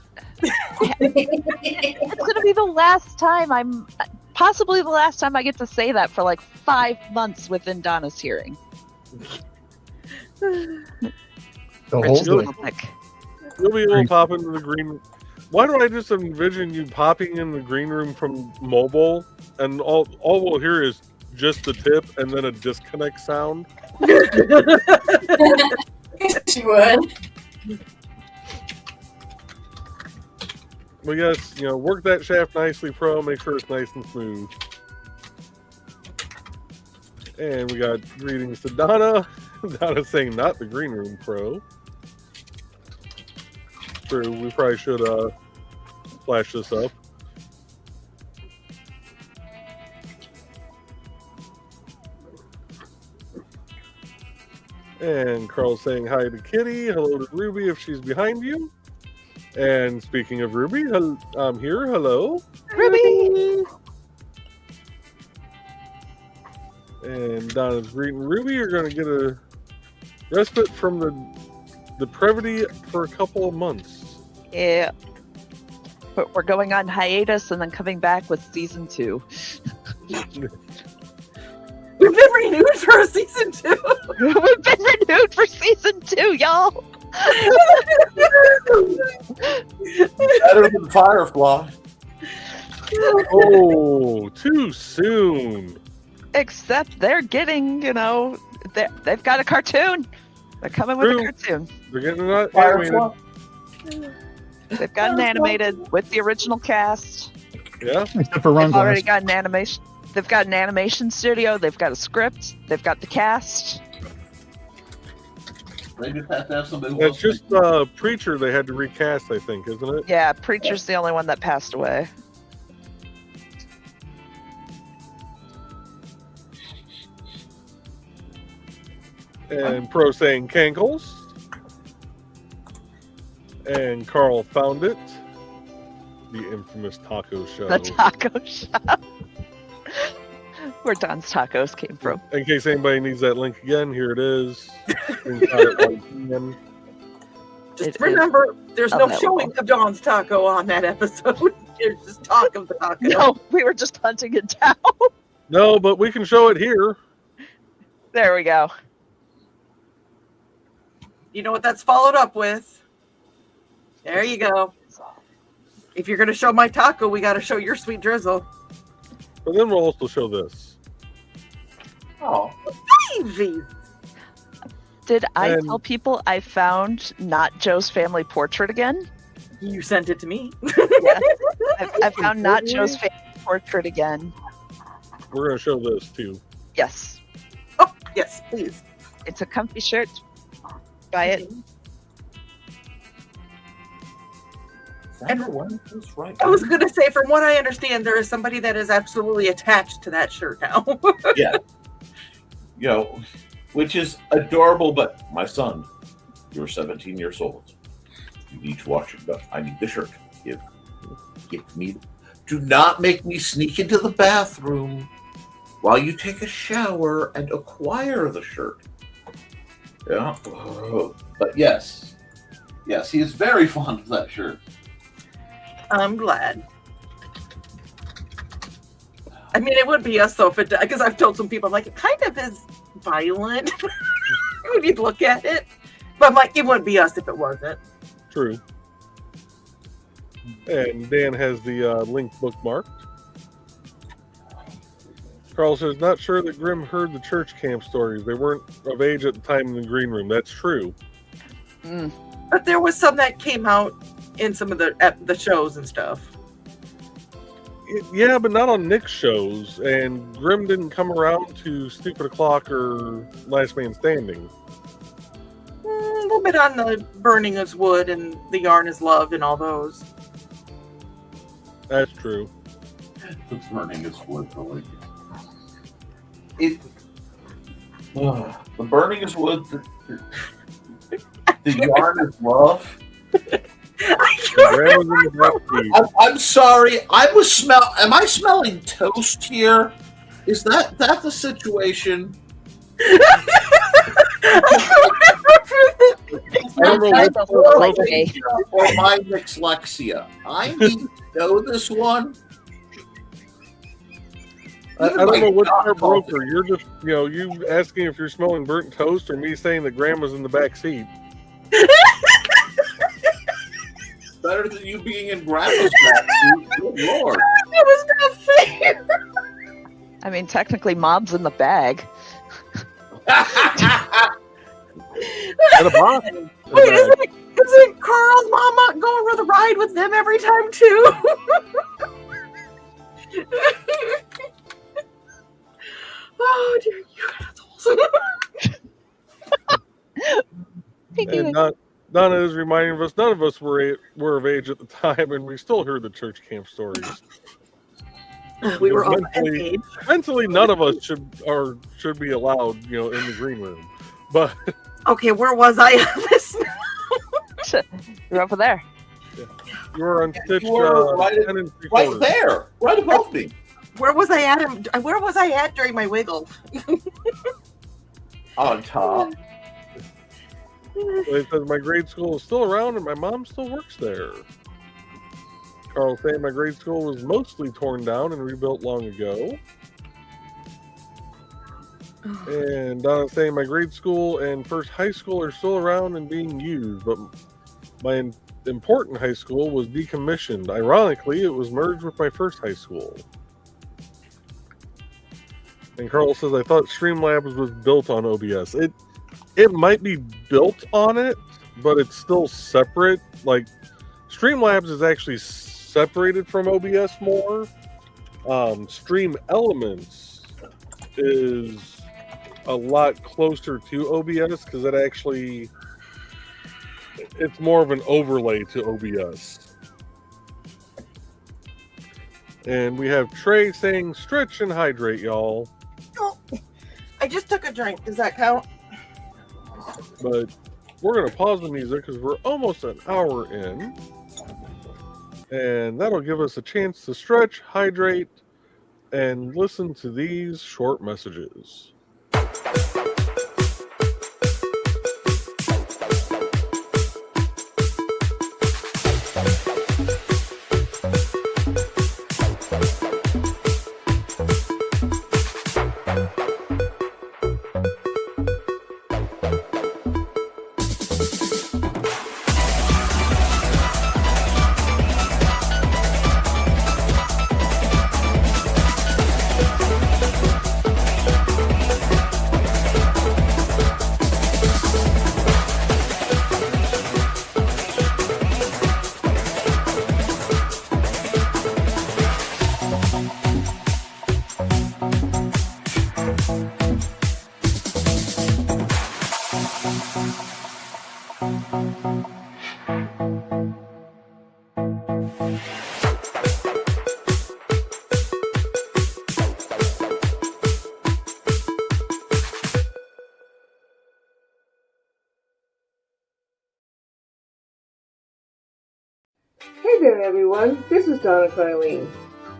S3: It's gonna be the last time possibly the last time I get to say that for like 5 months within Donna's hearing.
S6: The
S3: Rich
S6: whole
S3: is
S6: thing.
S3: Olympic.
S1: You'll be able to pop into the green. Why do I just envision you popping in the green room from mobile, and all we'll hear is just the tip and then a disconnect sound?
S5: She would.
S1: Well, yes, work that shaft nicely, Pro. Make sure it's nice and smooth. And we got greetings to Donna. Donna's saying not the green room, Pro. True, we probably should flash this up. And Carl's saying hi to Kitty. Hello to Ruby if she's behind you. And speaking of Ruby, I'm here. Hello.
S3: Ruby!
S1: And Donna's greeting Ruby. You're going to get a respite from the brevity for a couple of months.
S3: Yeah. But we're going on hiatus and then coming back with season 2.
S4: We've been renewed for season 2.
S3: We've been renewed for season 2, y'all.
S2: Better than Firefly.
S1: Oh, too soon.
S3: Except they're getting, they've got a cartoon. They're coming with
S1: True.
S3: a cartoon.
S1: They're getting that
S2: Firefly.
S1: animated.
S3: They've got an animated with the original cast.
S1: Yeah.
S6: Except for Ron
S3: They've already
S6: Glass.
S3: got an animation. They've got an animation studio. They've got a script. They've got the cast.
S2: They just have to have somebody who
S1: It's
S2: wants
S1: just
S2: to
S1: Preacher they had to recast, I think, isn't it?
S3: Yeah, Preacher's the only one that passed away.
S1: And Pro saying Cankles. And Carl found it. The infamous taco show.
S3: The taco shop. Where Don's Tacos came from.
S1: In case anybody needs that link again, here it is. Again.
S4: Just
S3: It
S4: remember, there's no
S3: available.
S4: showing of Dawn's taco on that episode. There's just talk of the taco.
S3: No, we were just hunting it down.
S1: No, but we can show it here.
S3: There we go.
S4: You know what that's followed up with? There you go. If you're going to show my taco, we got to show your sweet drizzle.
S1: But then we'll also show this.
S2: Oh,
S4: Baby.
S3: Did I
S1: And-
S3: tell people I found not Joe's family portrait again?
S4: You sent it to me.
S3: I found not Joe's family portrait again.
S1: We're going to show this too.
S3: Yes.
S4: Oh, yes, please.
S3: It's a comfy shirt. buy it.
S2: Sandra Wellington's is right.
S4: I was going to say, from what I understand, there is somebody that is absolutely attached to that shirt now.
S2: Yeah. Which is adorable, but my son, you're 17 years old. You need to watch it. I need the shirt. Give me. Do not make me sneak into the bathroom while you take a shower and acquire the shirt. Yeah. But yes, he is very fond of that shirt.
S4: I'm glad. I mean, it would be us though, because I've told some people, I'm like, it kind of is violent when you look at it. But I'm like, it wouldn't be us if it wasn't.
S1: True. And Dan has the link bookmarked. Carl says, not sure that Grimm heard the church camp stories. They weren't of age at the time in the green room. That's true.
S4: But there was some that came out in some of the shows and stuff.
S1: Yeah, but not on Nick's shows. And Grimm didn't come around to Stupid O'Clock or Last Man Standing.
S4: A little bit on the Burning is Wood and The Yarn is Love and all those.
S1: That's true.
S2: The Burning is Wood, really. The Burning is Wood. The Yarn is Love. I'm sorry. Am I smelling toast here? Is that the situation? Or my dyslexia. I need to know this one.
S1: I don't know what's our broker. You're just, you asking if you're smelling burnt toast, or me saying that Grandma's in the back seat.
S2: Better than you being in Grandma's back seat. Good Lord.
S4: That was not fair.
S3: I mean, technically, Mom's in the bag.
S1: At a box.
S4: Wait, isn't Carl's mama going for the ride with them every time too? Oh dear, you assholes.
S1: And Donna is reminding us, none of us were of age at the time, and we still heard the church camp stories.
S4: We were all at age.
S1: Mentally, none of us should be allowed, in the green room. But
S4: okay, where was I on this?
S3: You're over there.
S1: Yeah. You were on Stitch
S2: right there, right above me.
S4: Where was I at? Where was I at during my wiggle?
S2: On top.
S1: It says my grade school is still around and my mom still works there. Carl saying my grade school was mostly torn down and rebuilt long ago. And Donna saying my grade school and first high school are still around and being used, but my important high school was decommissioned. Ironically, it was merged with my first high school. And Carl says, I thought Streamlabs was built on OBS. It might be built on it, but it's still separate. Like, Streamlabs is actually separated from OBS more. Stream Elements is a lot closer to OBS because it's more of an overlay to OBS. And we have Trey saying, stretch and hydrate, y'all.
S4: Oh, I just took a drink. Does that count?
S1: But we're going to pause the music because we're almost an hour in. And that'll give us a chance to stretch, hydrate, and listen to these short messages.
S7: Hey there, everyone. This is Donna Carlene.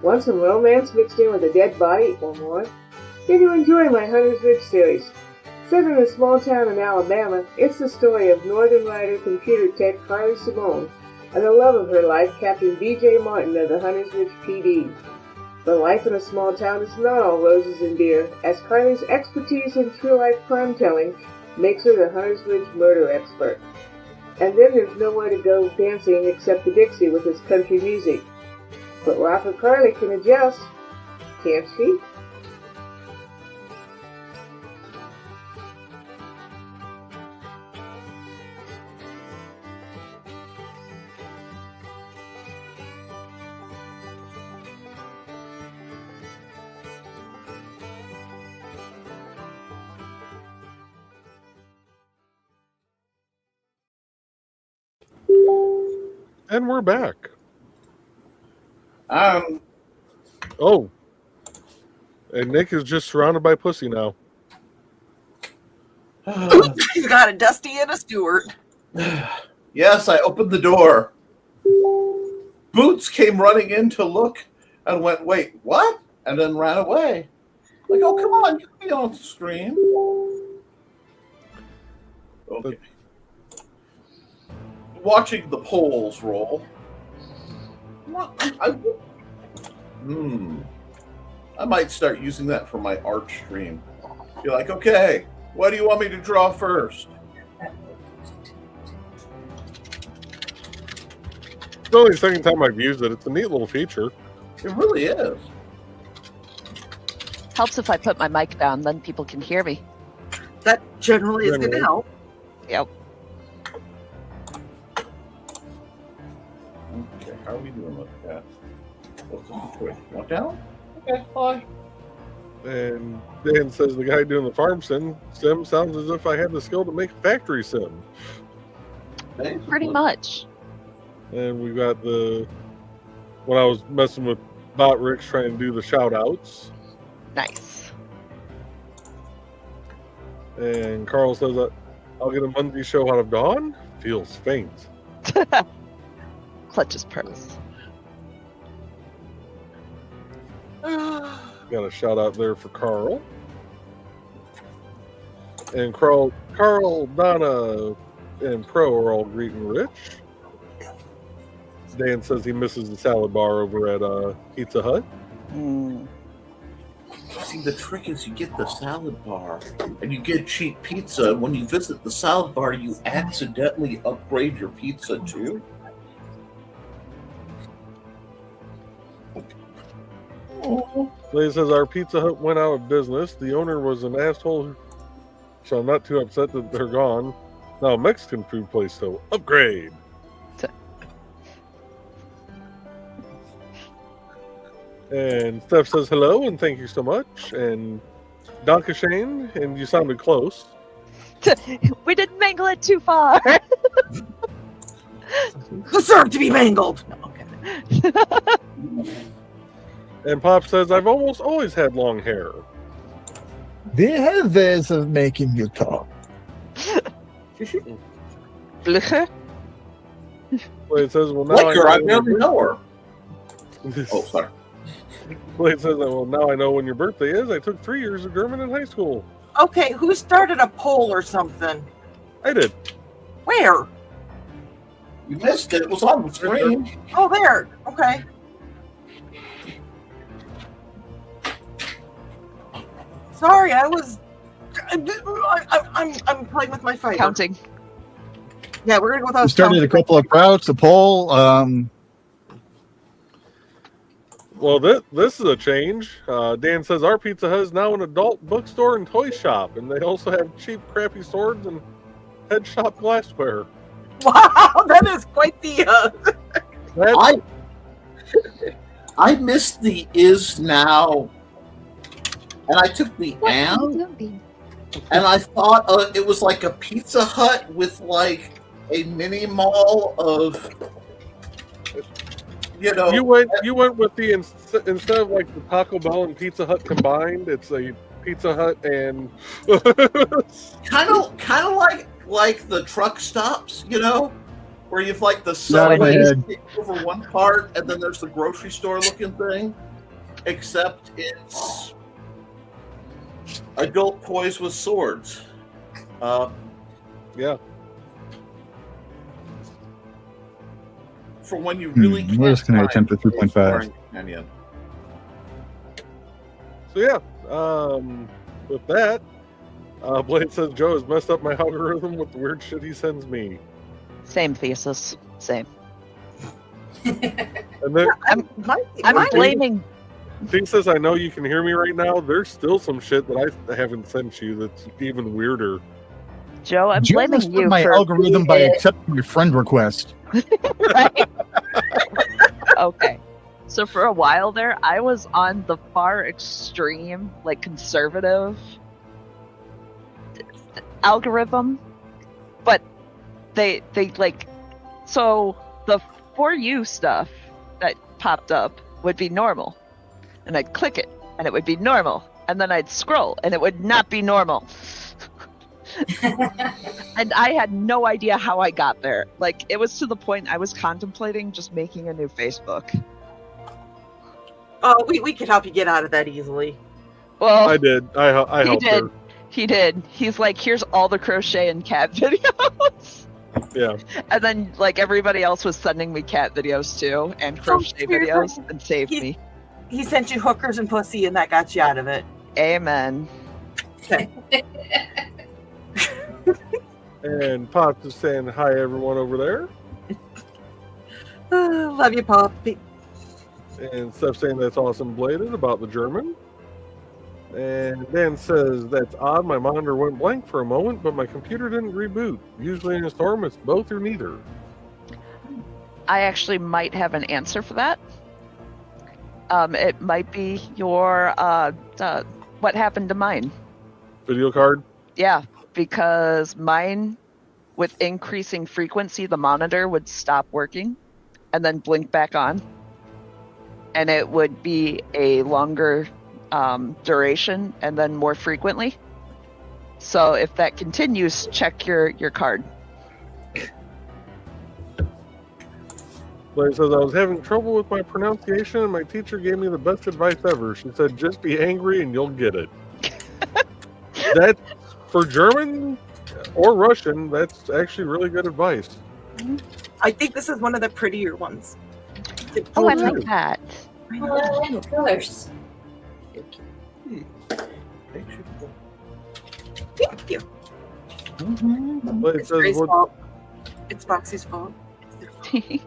S7: Want some romance mixed in with a dead body or more? Then you enjoy my Hunter's Ridge series. Set in a small town in Alabama, it's the story of Northern Rider computer tech Carly Simone and the love of her life, Captain B.J. Martin of the Hunter's Ridge PD. But life in a small town is not all roses and beer, as Carly's expertise in true-life crime-telling makes her the Hunter's Ridge murder expert. And then there's nowhere to go dancing except the Dixie with its country music. But Rocker Carly can adjust, can't she?
S1: And we're back. Oh. And Nick is just surrounded by pussy now.
S4: He's got a Dusty and a Stewart.
S2: Yes, I opened the door. Boots came running in to look and went, "Wait, what?" And then ran away. Like, oh, come on, you don't scream. Okay. Watching the polls roll. I might start using that for my art stream. Be like, okay, what do you want me to draw first?
S1: It's only the second time I've used it. It's a neat little feature.
S2: It really is.
S3: Helps if I put my mic down, then people can hear me.
S4: That generally is going to help.
S3: Yep.
S2: Okay, how are we doing with that? One down? Okay, bye.
S1: And Dan says the guy doing the farm sim sounds as if I had the skill to make a factory sim.
S3: Pretty much.
S1: And we got when I was messing with Bot Ricks trying to do the shout outs.
S3: Nice.
S1: And Carl says that I'll get a Monday show out of Dawn. Feels faint.
S3: Clutches pearls.
S1: Got a shout out there for Carl. And Carl, Donna, and Pro are all greeting Rich. Dan says he misses the salad bar over at Pizza Hut.
S2: See, the trick is you get the salad bar and you get cheap pizza. When you visit the salad bar, you accidentally upgrade your pizza too.
S1: Lady says our Pizza Hut went out of business. The owner was an asshole, so I'm not too upset that they're gone. Now a Mexican food place, so upgrade. And Steph says hello and thank you so much. And Donka Shane, and you sounded close.
S3: We didn't mangle it too far.
S4: Deserve to be mangled. No, okay.
S1: And Pop says I've almost always had long hair.
S6: They have ways of making you talk.
S3: Blücher?
S1: Well, it says, well, now
S2: Like her, I
S1: know
S2: barely know her. Oh, sorry.
S1: Well, it says, well, now I know when your birthday is. I took 3 years of German in high school.
S4: Okay, who started a poll or something?
S1: I did.
S4: Where?
S2: You missed it. It was on the screen.
S4: Oh, there. Okay. Sorry, I was. I'm playing with my fighter.
S3: Counting.
S4: Yeah, we're gonna go with us.
S6: We started a couple of routes, a poll.
S1: Well, this is a change. Dan says our Pizza Hut is now an adult bookstore and toy shop, and they also have cheap, crappy swords and head shop glassware.
S4: Wow, that is quite the.
S2: I missed the is now, and I took the and I thought it was like a Pizza Hut with like a mini mall of. You know,
S1: you went with the instead of like the Taco Bell and Pizza Hut combined, it's a Pizza Hut and
S2: kind of like the truck stops, you know, where you've like the
S6: Not
S2: sun
S6: in my head.
S2: over one part, and then there's the grocery store looking thing, except it's adult toys with swords.
S1: Yeah.
S2: For when you really can't
S6: Where else can I
S2: find
S6: attempt a
S2: a
S6: 3.5?
S2: foreign companion.
S1: So yeah, with that, Blade says Joe has messed up my algorithm with the weird shit he sends me.
S3: Same thesis. Same.
S1: And then
S3: I'm blaming.
S1: Ting says, I know you can hear me right now. There's still some shit that I haven't sent you that's even weirder.
S3: Joe, I'm
S6: Joe
S3: blaming
S6: messed up
S3: you
S6: my
S3: for
S6: algorithm by accepting my friend request.
S3: right? Okay. So for a while there, I was on the far extreme, like conservative algorithm, but they like, so the For You stuff that popped up would be normal, and I'd click it and it would be normal, and then I'd scroll and it would not be normal. And I had no idea how I got there. Like, it was to the point I was contemplating just making a new Facebook.
S4: Oh, we could help you get out of that easily.
S3: Well,
S1: I did. I
S3: he
S1: helped
S3: did.
S1: her.
S3: He did. He's like, here's all the crochet and cat videos.
S1: Yeah.
S3: And then, like, everybody else was sending me cat videos too, and crochet videos, and saved me.
S4: He sent you hookers and pussy, and that got you out of it.
S3: Amen.
S1: And Pops is saying hi, everyone over there.
S4: Love you, Poppy.
S1: And Steph saying that's awesome, Bladed, about the German. And Dan says, that's odd, my monitor went blank for a moment, but my computer didn't reboot. Usually in a storm, it's both or neither.
S3: I actually might have an answer for that. It might be your, what happened to mine.
S1: Video card?
S3: Yeah, because mine, with increasing frequency, the monitor would stop working and then blink back on. And it would be a longer duration and then more frequently. So if that continues, check your card.
S1: Blair says, I was having trouble with my pronunciation and my teacher gave me the best advice ever. She said, just be angry and you'll get it. That's, for German or Russian, that's actually really good advice.
S4: I think this is one of the prettier ones.
S3: Oh, I like that.
S5: Oh, colors.
S4: Thank you.
S1: Blair
S4: It's
S1: says,
S4: Grace's
S1: what,
S4: fault. It's Foxy's fault. It's their fault.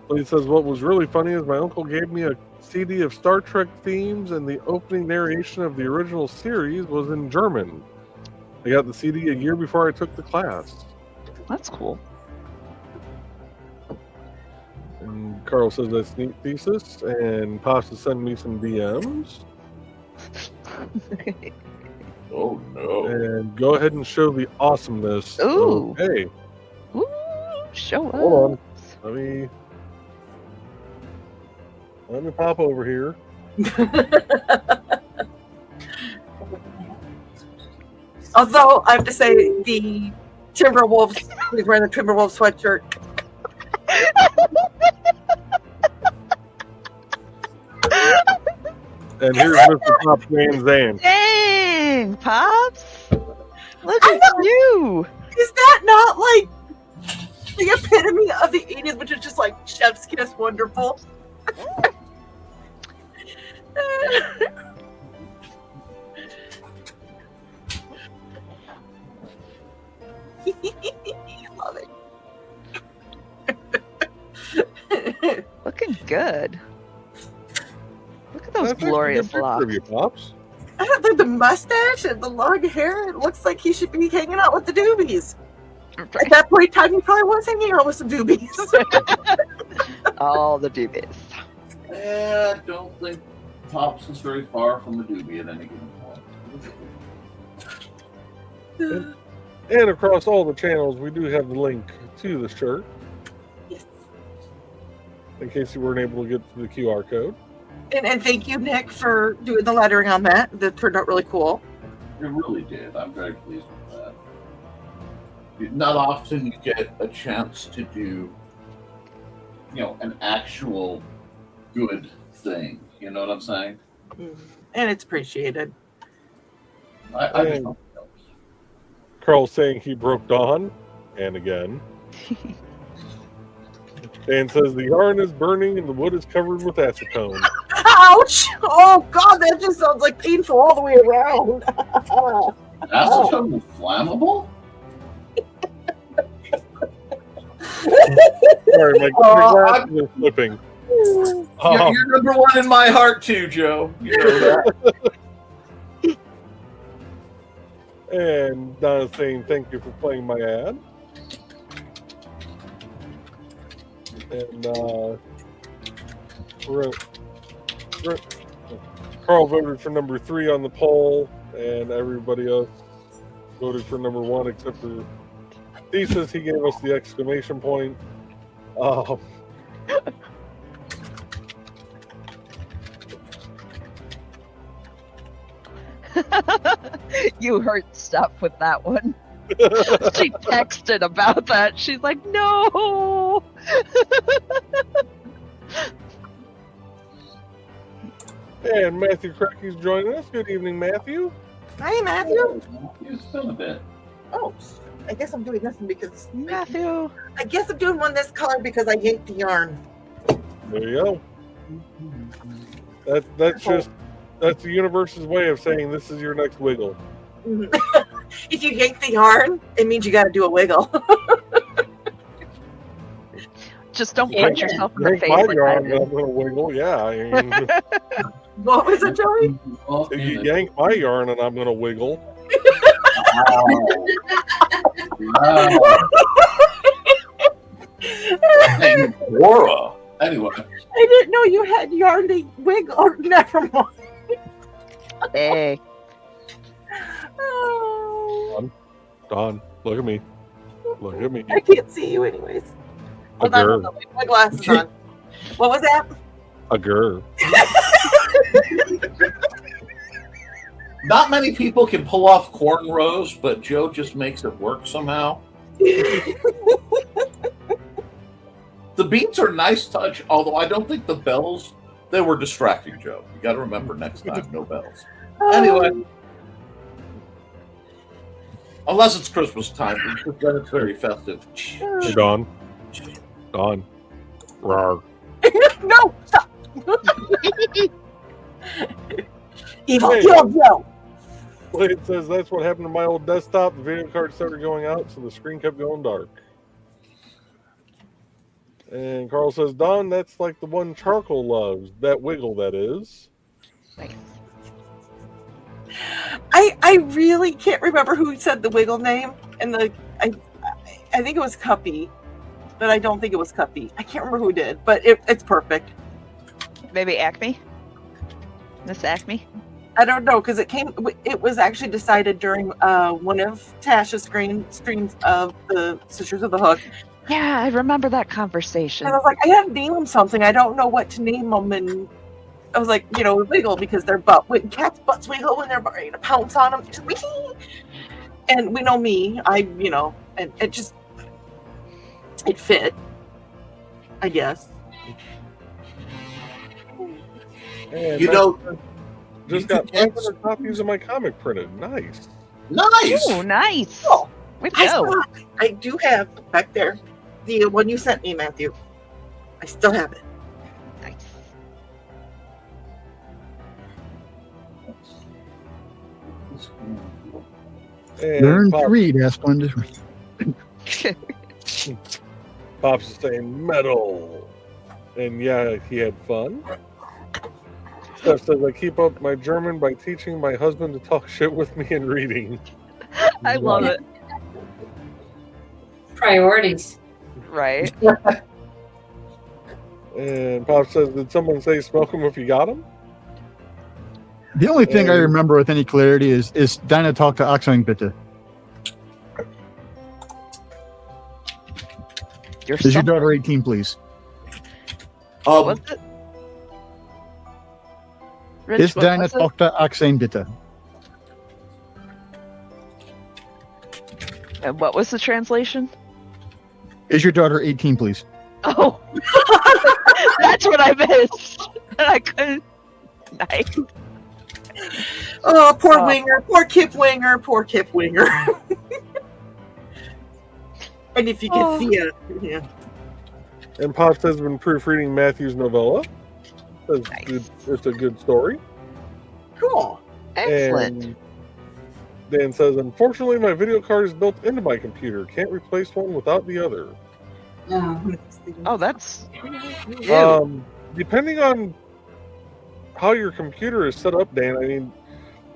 S1: Blair says, what was really funny is my uncle gave me a CD of Star Trek themes and the opening narration of the original series was in German. I got the CD a year before I took the class.
S3: That's cool.
S1: And Carl says that's neat thesis, and Pops is sending me some DMs.
S2: Oh no!
S1: And go ahead and show the awesomeness.
S3: Ooh.
S1: Okay,
S3: Ooh, show up.
S1: hold on. Let me pop over here.
S4: Although I have to say, the Timberwolves, he's wearing the Timberwolves sweatshirt.
S1: And here's Mr. Pop's name's Zan.
S3: Dang, Pops! Look at you!
S4: Is that not like the epitome of the 80s, which is just like chef's kiss wonderful? Love it.
S3: Looking good. Look at those
S1: That's actually a
S3: glorious
S1: good picture
S3: locks.
S1: of you, Pops.
S4: I don't think the mustache and the long hair, it looks like he should be hanging out with the doobies. At that point in time, he probably was hanging out with some doobies.
S3: All the doobies.
S2: I don't think Pops is very far from the doobie at any given point.
S1: And across all the channels, we do have the link to the shirt
S4: Yes.
S1: in case you weren't able to get to the QR code.
S4: And thank you, Nick, for doing the lettering on that. That turned out really cool.
S2: It really did. I'm very pleased with that. Not often you get a chance to do an actual good thing. You know what I'm saying?
S4: And it's appreciated.
S2: I just
S1: And
S2: don't know.
S1: Carl saying he broke Dawn, and again. Dan says the yarn is burning and the wood is covered with acetone.
S4: Ouch! Oh God, that just sounds like painful all the way around.
S2: Acetone is flammable?
S1: Sorry, my glasses are flipping.
S2: You're number one in my heart too, Joe. You know that.
S1: And Donna saying thank you for playing my ad. And Carl voted for number 3 on the poll, and everybody else voted for number 1 except for Thesis. He gave us the exclamation point.
S3: You hurt stuff with that one. She texted about that. She's like, no.
S1: And Matthew Cracky's joining us. Good evening, Matthew.
S4: Hi, Matthew.
S2: It's been a bit.
S4: Oh, I guess I'm doing this one because
S3: Matthew.
S4: I guess I'm doing one this color because I yanked the yarn.
S1: There you go. That's the universe's way of saying this is your next wiggle.
S4: If you yank the yarn, it means you got to do a wiggle.
S3: Just don't punch yourself in the
S1: Yank
S3: face.
S1: my
S3: like
S1: yarn,
S3: that.
S1: I'm gonna wiggle. Yeah, I mean,
S4: What was it, Joey?
S1: if you yank my yarn and I'm gonna wiggle.
S2: Hey, Laura. Anyway,
S4: I didn't know you had yarn to wiggle. Never mind.
S3: Hey.
S4: Oh,
S1: Don, look at me. Look at me.
S4: I can't see you anyways.
S1: A
S4: Hold on,
S1: girl.
S4: hold on, my glasses on. What was that?
S1: A girl.
S2: not many people can pull off cornrows, but Joe just makes it work somehow. The beats are a nice touch, although I don't think the bells, they were distracting, Joe. You got to remember next time, no bells. Anyway. Unless it's Christmas time, because then it's very festive.
S1: Hey, Don. Don. Rawr.
S4: No, stop. Evil
S1: Hey.
S4: kill Joe.
S1: Well, it says that's what happened to my old desktop. The video card started going out, so the screen kept going dark. And Carl says, Don, that's like the one Charcoal loves. That wiggle, that is.
S3: Nice.
S4: I really can't remember who said the wiggle name, and I think it was Cuppy, but I don't think it was Cuppy. I can't remember who did, but it's perfect.
S3: Maybe Acme? Miss Acme?
S4: I don't know because it was actually decided during one of Tasha's streams of the Sisters of the Hook.
S3: Yeah, I remember that conversation.
S4: And I was like, I have to name them something. I don't know what to name them. And I was like, wiggle because their cats' butts wiggle when they're ready to pounce on them. Just, wee! And we know me. And it just, it fit, I guess.
S1: And just got 500 copies of my comic printed. Nice.
S2: Nice.
S3: Ooh, nice.
S4: Oh,
S3: Way to go.
S4: I do have back there the one you sent me, Matthew. I still have it.
S3: Nice.
S1: And
S6: Learn to read, Asplund.
S1: Pops is saying metal. And yeah, he had fun. Steph says, I keep up my German by teaching my husband to talk shit with me and reading.
S3: I love it.
S5: Priorities.
S3: Right.
S1: And Pop says, did someone say smoke them if you got them?
S6: The only thing I remember with any clarity is Dinah talk to Oxwing Bitte. Is your daughter 18, please?
S3: Was it? Rich,
S6: Ist
S3: what
S6: deine
S3: was it?
S6: Tochter 18, bitte?
S3: And what was the translation?
S6: Is your daughter 18, please?
S3: Oh, that's what I missed. I couldn't. Nice.
S4: Oh, poor Winger. Poor Kip Winger. Poor Kip Winger. And if you can see it, yeah.
S1: And Pops has been proofreading Matthew's novella.
S3: Nice.
S1: It's a good story.
S4: Cool.
S3: Excellent.
S1: And Dan says, unfortunately, my video card is built into my computer. Can't replace one without the other.
S3: Oh, that's. Ew.
S1: Depending on how your computer is set up, Dan, I mean,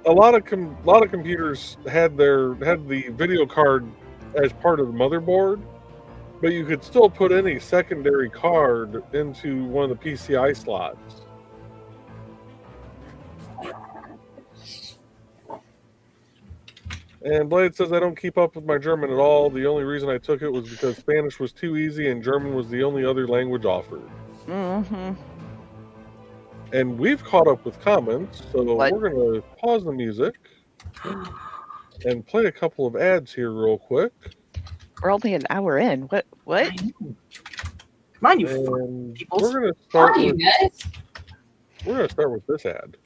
S1: a lot of computers had the video card as part of the motherboard, but you could still put in a secondary card into one of the PCI slots. And Blade says, I don't keep up with my German at all. The only reason I took it was because Spanish was too easy and German was the only other language offered.
S3: Mm-hmm.
S1: And we've caught up with comments, so
S3: What?
S1: we're going to pause the music and play a couple of ads here real quick.
S3: We're only an hour in. What?
S4: Come on, you
S1: And
S4: peoples.
S1: we're going to start
S5: Hi, you
S1: with,
S5: guys.
S1: we're going to start with this ad.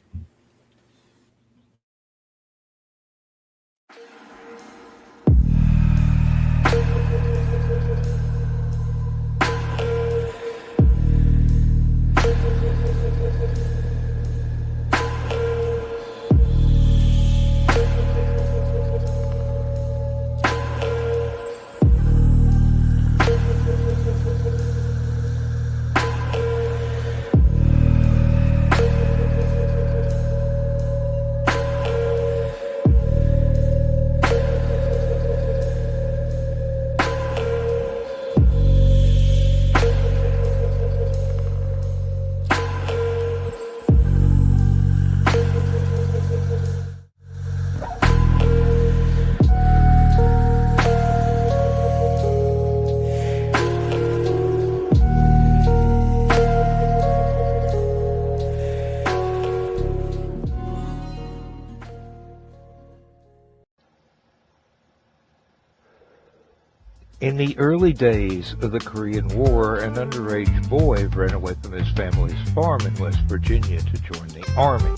S8: In the early days of the Korean War, an underage boy ran away from his family's farm in West Virginia to join the Army.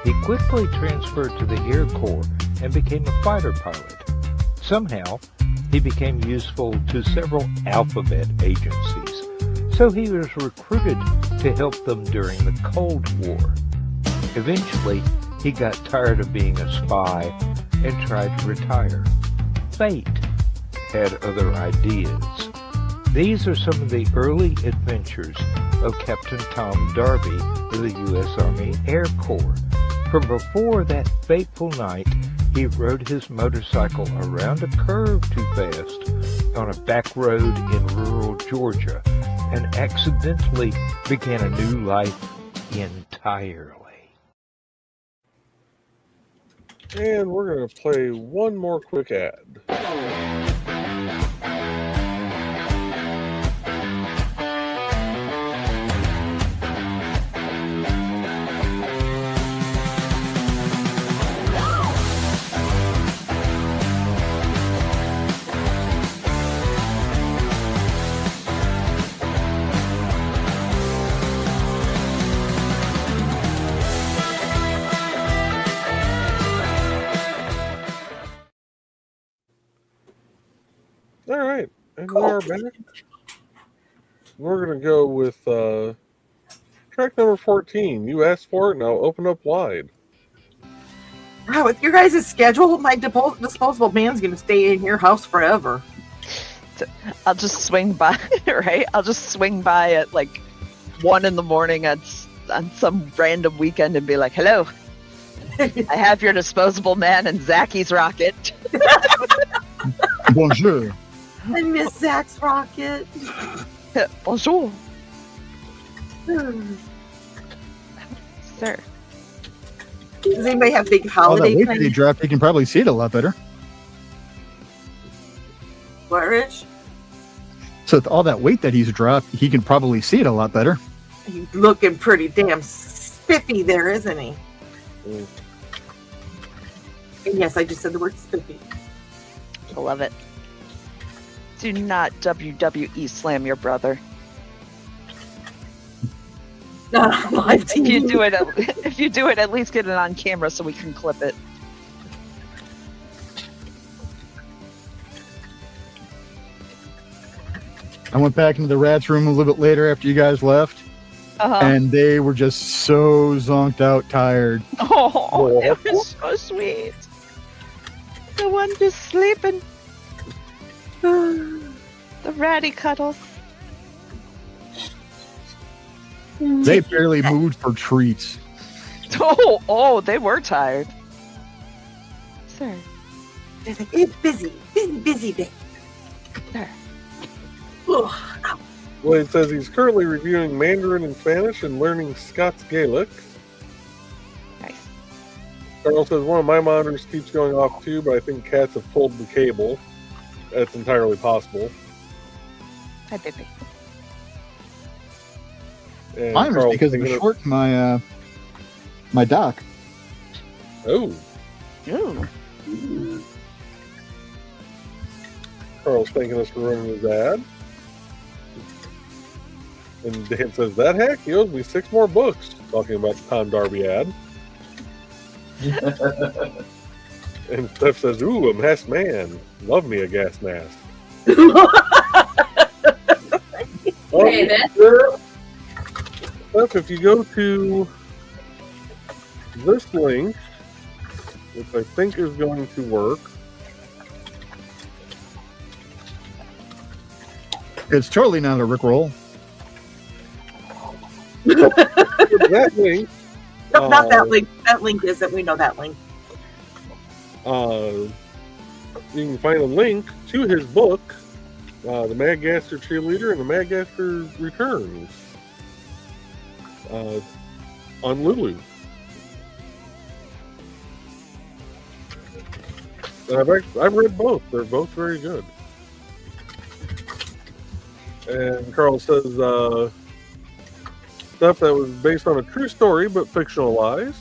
S8: He quickly transferred to the Air Corps and became a fighter pilot. Somehow, he became useful to several alphabet agencies, so he was recruited to help them during the Cold War. Eventually, he got tired of being a spy and tried to retire. Fate had other ideas. These are some of the early adventures of Captain Tom Darby of the U.S. Army Air Corps. From before that fateful night, he rode his motorcycle around a curve too fast on a back road in rural Georgia and accidentally began a new life entirely.
S1: And we're going to play one more quick ad. All right, and we are back. We're going to go with track number 14. You asked for it, now open up wide.
S4: Wow, with your guys' schedule, my disposable man's going to stay in your house forever.
S3: I'll just swing by, right? I'll just swing by at like 1 a.m. on some random weekend and be like, hello, I have your disposable man and Zacky's rocket.
S6: Bonjour.
S4: I miss Zach's rocket.
S3: Bonjour. Sir.
S4: Does anybody have big
S6: All that
S4: holiday
S6: weight that he
S4: plans?
S6: dropped, you can probably see it a lot better.
S4: What, Rich?
S6: So with all that weight that he's dropped, he can probably see it a lot better.
S4: He's looking pretty damn spiffy there, isn't he?
S1: Mm.
S4: And yes, I just said the word spiffy.
S3: I love it. Do not WWE slam your brother.
S4: Not on live
S3: If you
S4: TV.
S3: do it, if you do it, at least get it on camera so we can clip it.
S6: I went back into the rats room a little bit later after you guys left, and they were just so zonked out tired.
S3: Oh, it was so sweet. The one just sleeping. The ratty cuddles.
S6: They barely moved for treats.
S3: Oh, they were tired. Sir.
S4: They're like, it's busy day.
S3: Sir.
S1: Wade says he's currently reviewing Mandarin and Spanish and learning Scots Gaelic.
S3: Nice.
S1: Carl says one of my monitors keeps going off too, but I think cats have pulled the cable. That's entirely possible.
S3: Hi, baby.
S1: And
S6: Mine was
S1: Carl's
S6: because of the
S1: thinking
S6: short in my dock.
S1: Oh,
S3: Ooh.
S1: Carl's thanking us for running his ad. And Dan says, that hack, he owes me 6 more books. Talking about the Tom Darby ad. And Steph says, ooh, a masked man. Love me a gas mask.
S5: Okay, then.
S1: Steph, if you go to this link, which I think is going to work.
S6: It's totally not a Rickroll.
S1: That link.
S4: No, not that link. That link isn't. We know that link.
S1: You can find a link to his book, The Madgaster Cheerleader and The Madgaster Returns, on Lulu. And I've read both. They're both very good. And Carl says stuff that was based on a true story but fictionalized.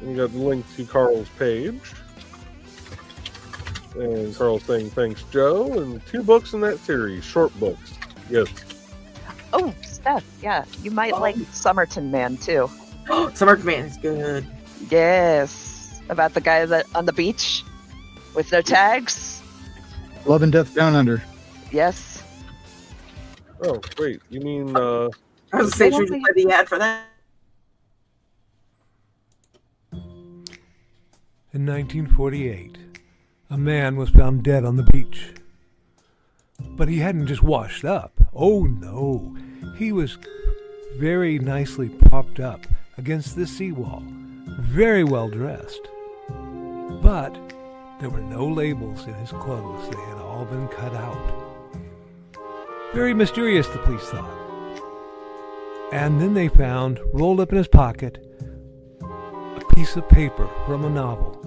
S1: And you got the link to Carl's page. And Carl's saying thanks, Joe. And 2 books in that series, short books. Yes.
S3: Oh, Steph, yeah. You might like Somerton Man, too.
S4: Somerton Man is good.
S3: Yes. About the guy that on the beach with no tags.
S6: Love and Death Down Under.
S3: Yes.
S1: Oh, wait. You mean...
S4: I was going to say, should we play the ad for that?
S9: In 1948, a man was found dead on the beach. But he hadn't just washed up. Oh no, he was very nicely propped up against the seawall, very well dressed. But there were no labels in his clothes. They had all been cut out. Very mysterious, the police thought. And then they found, rolled up in his pocket, a piece of paper from a novel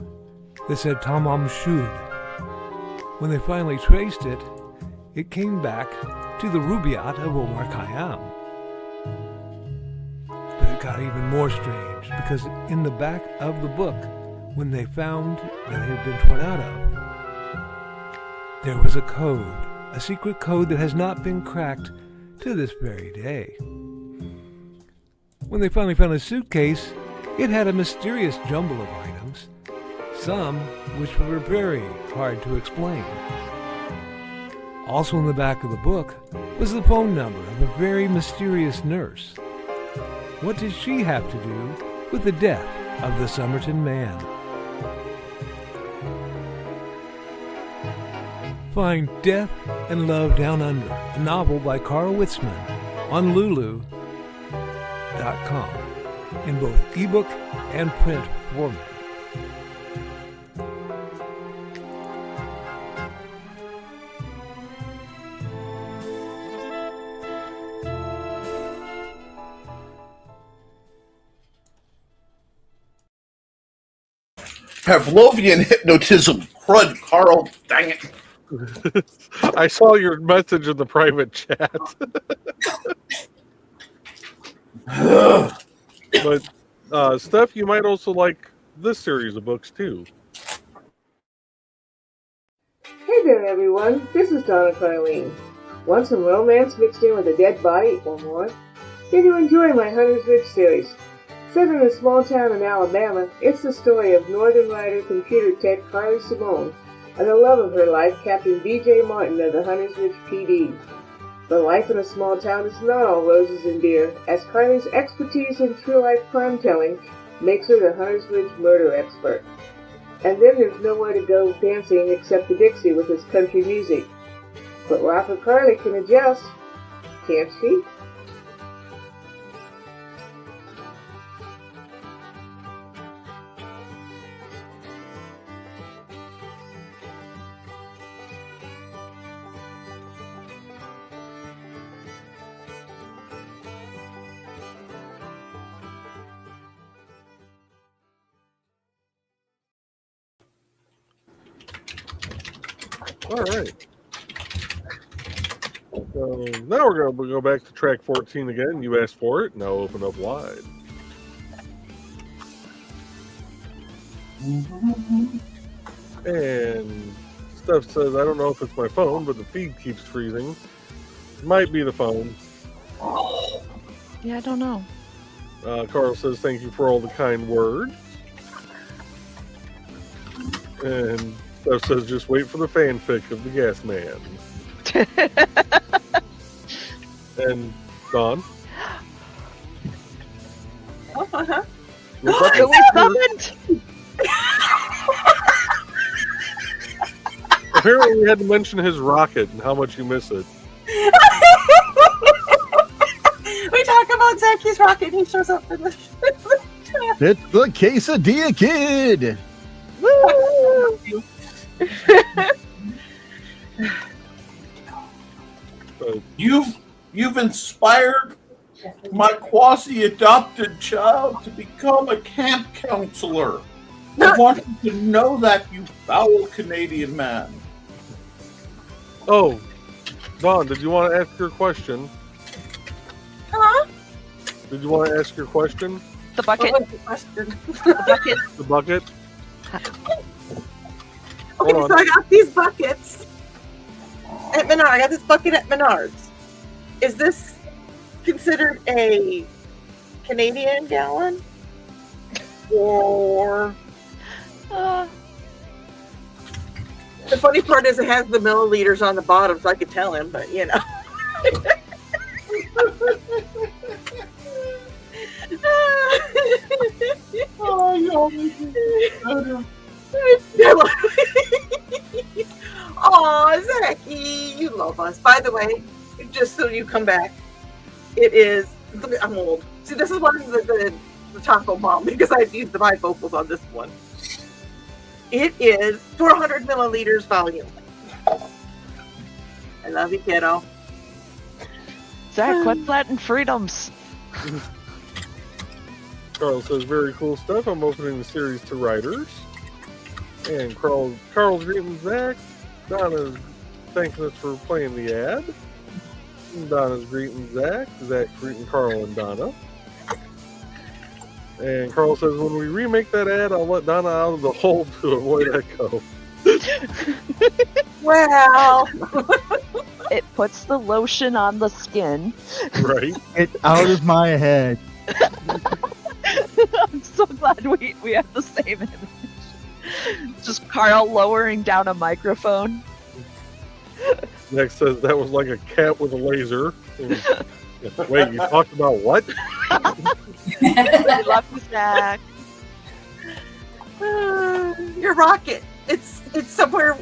S9: that said Tamam Shud. When they finally traced it, it came back to the Rubaiyat of Omar Khayyam. But it got even more strange, because in the back of the book, when they found that it had been torn out of, there was a code, a secret code that has not been cracked to this very day. When they finally found a suitcase, it had a mysterious jumble of items, some which were very hard to explain. Also in the back of the book was the phone number of a very mysterious nurse. What did she have to do with the death of the Somerton Man? Find Death and Love Down Under, a novel by Carl Witzman, on Lulu.com in both ebook and print format.
S2: Pavlovian hypnotism. Crud, Carl. Dang it.
S1: I saw your message in the private chat. But Steph, you might also like this series of books too.
S7: Hey there, everyone. This is Donna Carlene. Want some romance mixed in with a dead bite or more? Did you enjoy my Hunter's Ridge series? Set in a small town in Alabama, it's the story of Northern Rider computer tech Carly Simone and the love of her life, Captain B.J. Martin of the Hunter's Ridge PD. But life in a small town is not all roses and beer, as Carly's expertise in true-life crime-telling makes her the Hunter's Ridge murder expert. And then there's nowhere to go dancing except the Dixie with his country music. But Rapper Carly can adjust, can't she?
S1: All right. So now we're going to go back to track 14 again. You asked for it. Now open up wide. And Steph says, I don't know if it's my phone, but the feed keeps freezing. Might be the phone.
S3: Yeah, I don't know.
S1: Carl says, thank you for all the kind words. And Steph says, just wait for the fanfic of the gas man. And Dawn. Apparently we had to mention his rocket and how much you miss it.
S4: We talk about Zacky's rocket. He shows up in the
S6: It's the quesadilla kid.
S4: Woo!
S2: You've inspired my quasi-adopted child to become a camp counselor. I want you to know that, you foul Canadian man.
S1: Oh, Dawn, did you want to ask your question?
S4: Huh?
S1: Did you want to ask your question?
S3: The bucket.
S4: What was the question?
S3: The bucket.
S1: The bucket?
S4: Okay,
S1: Hold
S4: so
S1: on.
S4: I got these buckets at Menards. I got this bucket at Menards. Is this considered a Canadian gallon? Or the funny part is it has the milliliters on the bottom, so I could tell him, but you know. Oh, Zachy, you love us. By the way, just so you come back, it is. I'm old. See, this is one of the taco mom because I used the bifocals on this one. It is 400 milliliters volume. I love you, kiddo.
S3: Zach, quit planting freedoms.
S1: Carl says, very cool stuff. I'm opening the series to writers. And Carl's greeting Zach. Donna's thanking us for playing the ad. And Donna's greeting Zach. Zach greeting Carl and Donna. And Carl says, when we remake that ad, I'll let Donna out of the hole to avoid echo.
S4: Well,
S3: It puts the lotion on the skin.
S1: Right?
S6: Get out of my head.
S3: I'm so glad we have the same image. Just Carl lowering down a microphone.
S1: Next says, that was like a cat with a laser. Wait, you talked about what?
S3: I love you, Zach.
S4: your rocket. It's somewhere.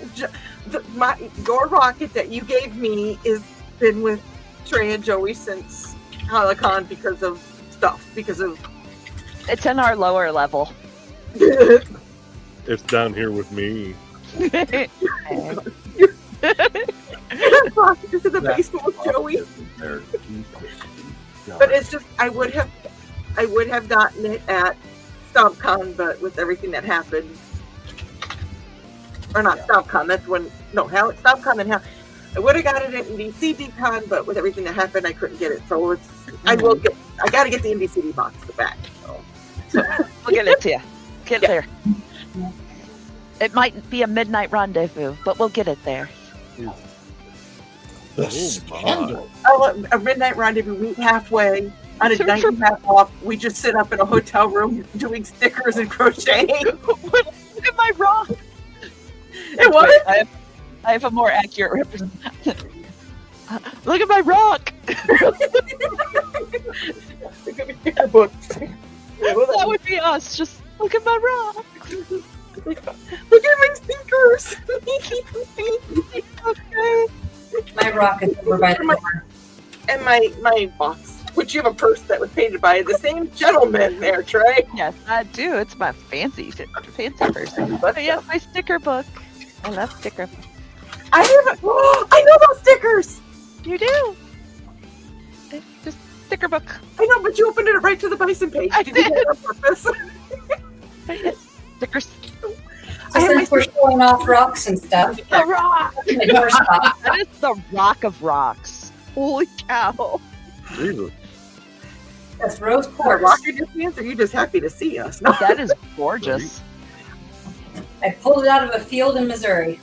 S4: Your rocket that you gave me is been with Trey and Joey since Halicon because of stuff. Because of
S3: It's in our lower level.
S1: It's down here with me.
S4: rocket is in the basement with Joey. But it's just I would have gotten it at StompCon, but with everything that happened, or not StompCon. That's when StompCon and I would have got it at IndieCD's, but with everything that happened, I couldn't get it. So it's I got to get the IndieCD box back. So.
S3: We'll get it to you. Get it there. It might be a midnight rendezvous, but we'll get it there.
S2: The scandal.
S4: Oh, a midnight rendezvous, meet halfway, On a night we have off, we just sit up in a hotel room doing stickers and crocheting.
S3: Look at my rock.
S4: It was?
S3: Wait, I have a more accurate representation. Look at my rock. That would be us. Just look at my rock.
S4: Look at my stickers.
S3: Okay.
S5: My rock is over by the door.
S4: And my box, which you have a purse that was painted by the same gentleman there, Trey.
S3: Yes, I do. It's my fancy person. But yes, my sticker book. I love sticker books.
S4: I know those stickers.
S3: You do. It's just sticker book.
S4: I know, but you opened it right to the bison page.
S3: I
S4: Did you do that on purpose?
S3: Stickers.
S5: So since we're showing off rocks and stuff,
S3: The rock.
S5: the doorstop.
S3: That is the rock of rocks. Holy cow.
S1: Jesus.
S5: That's rose
S4: Are
S5: quartz.
S4: rock in your hands, or are you just happy to see us? No.
S3: That is gorgeous.
S5: I pulled it out of a field in Missouri.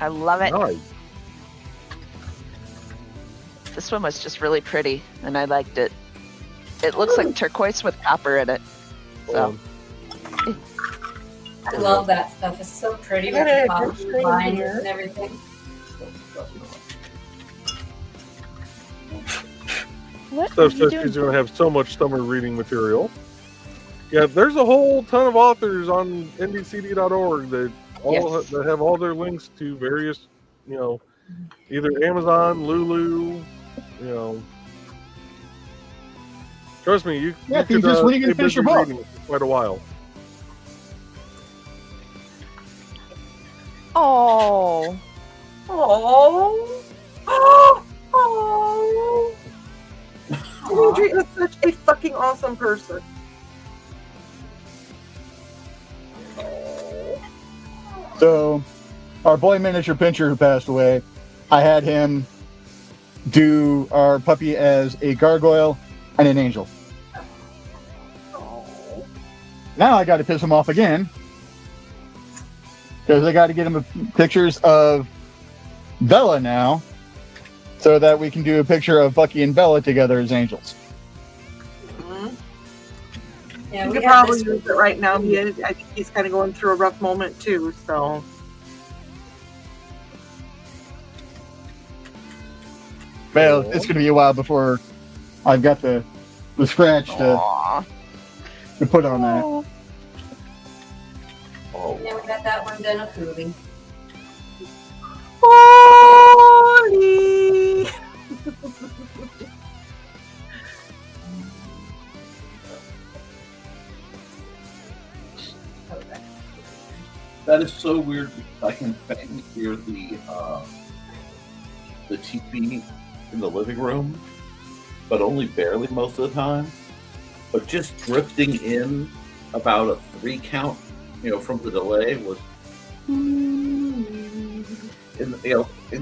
S3: I love it.
S1: Nice.
S3: This one was just really pretty, and I liked it. It looks like turquoise with copper in it. So,
S5: I love that stuff. It's so pretty with the copper lines and everything.
S3: what
S1: Steph
S3: are you
S1: says
S3: doing?
S1: she's going to have so much summer reading material. Yeah, there's a whole ton of authors on IndieCD.org that
S3: Yes.
S1: that have all their links to various, either Amazon, Lulu, Trust me, you
S6: Matthew,
S1: could
S6: just when are you gonna
S1: stay
S6: finish your
S1: busy
S6: book?
S1: reading for quite a while.
S3: Oh.
S4: Oh. Oh. Oh. Dimitri is such a fucking awesome person.
S6: So, our boy miniature pincher who passed away, I had him do our puppy as a gargoyle and an angel. Now I got to piss him off again because I got to get him pictures of Bella now, so that we can do a picture of Bucky and Bella together as angels.
S5: Yeah,
S4: You
S5: we
S4: could
S5: have
S4: probably
S5: this.
S4: use it right now. I think he's kind of going through a rough moment too. So
S6: Well, it's going to be a while before I've got the scratch to put on that.
S5: Yeah, we got that one done approving.
S4: Holy.
S2: That is so weird. I can hear the TV in the living room, but only barely most of the time. But just drifting in about a 3 count, from the delay was in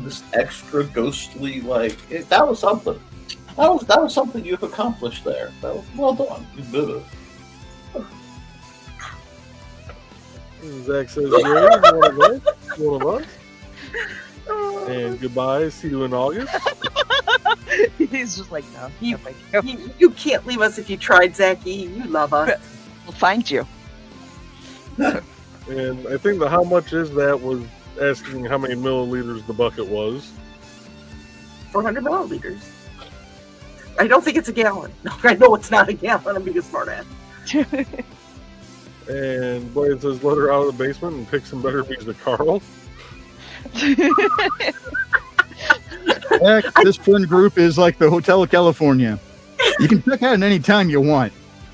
S2: this extra ghostly that was something. That was something you've accomplished there. That was well done. You did it.
S1: Zach says, "Yeah, one of us." And goodbye. See you in August.
S3: He's just like, no,
S4: You-
S3: thank you.
S4: You can't leave us if you tried, Zachy. You love us.
S3: We'll find you.
S1: And I think the how much is that was asking how many milliliters the bucket was.
S4: 400 milliliters. I don't think it's a gallon. No, I know it's not a gallon. I'm being a smart ass.
S1: And Blade says, let her out of the basement and pick some better bees to Carl.
S6: Heck, this friend group is like the Hotel California. You can check out any time you want,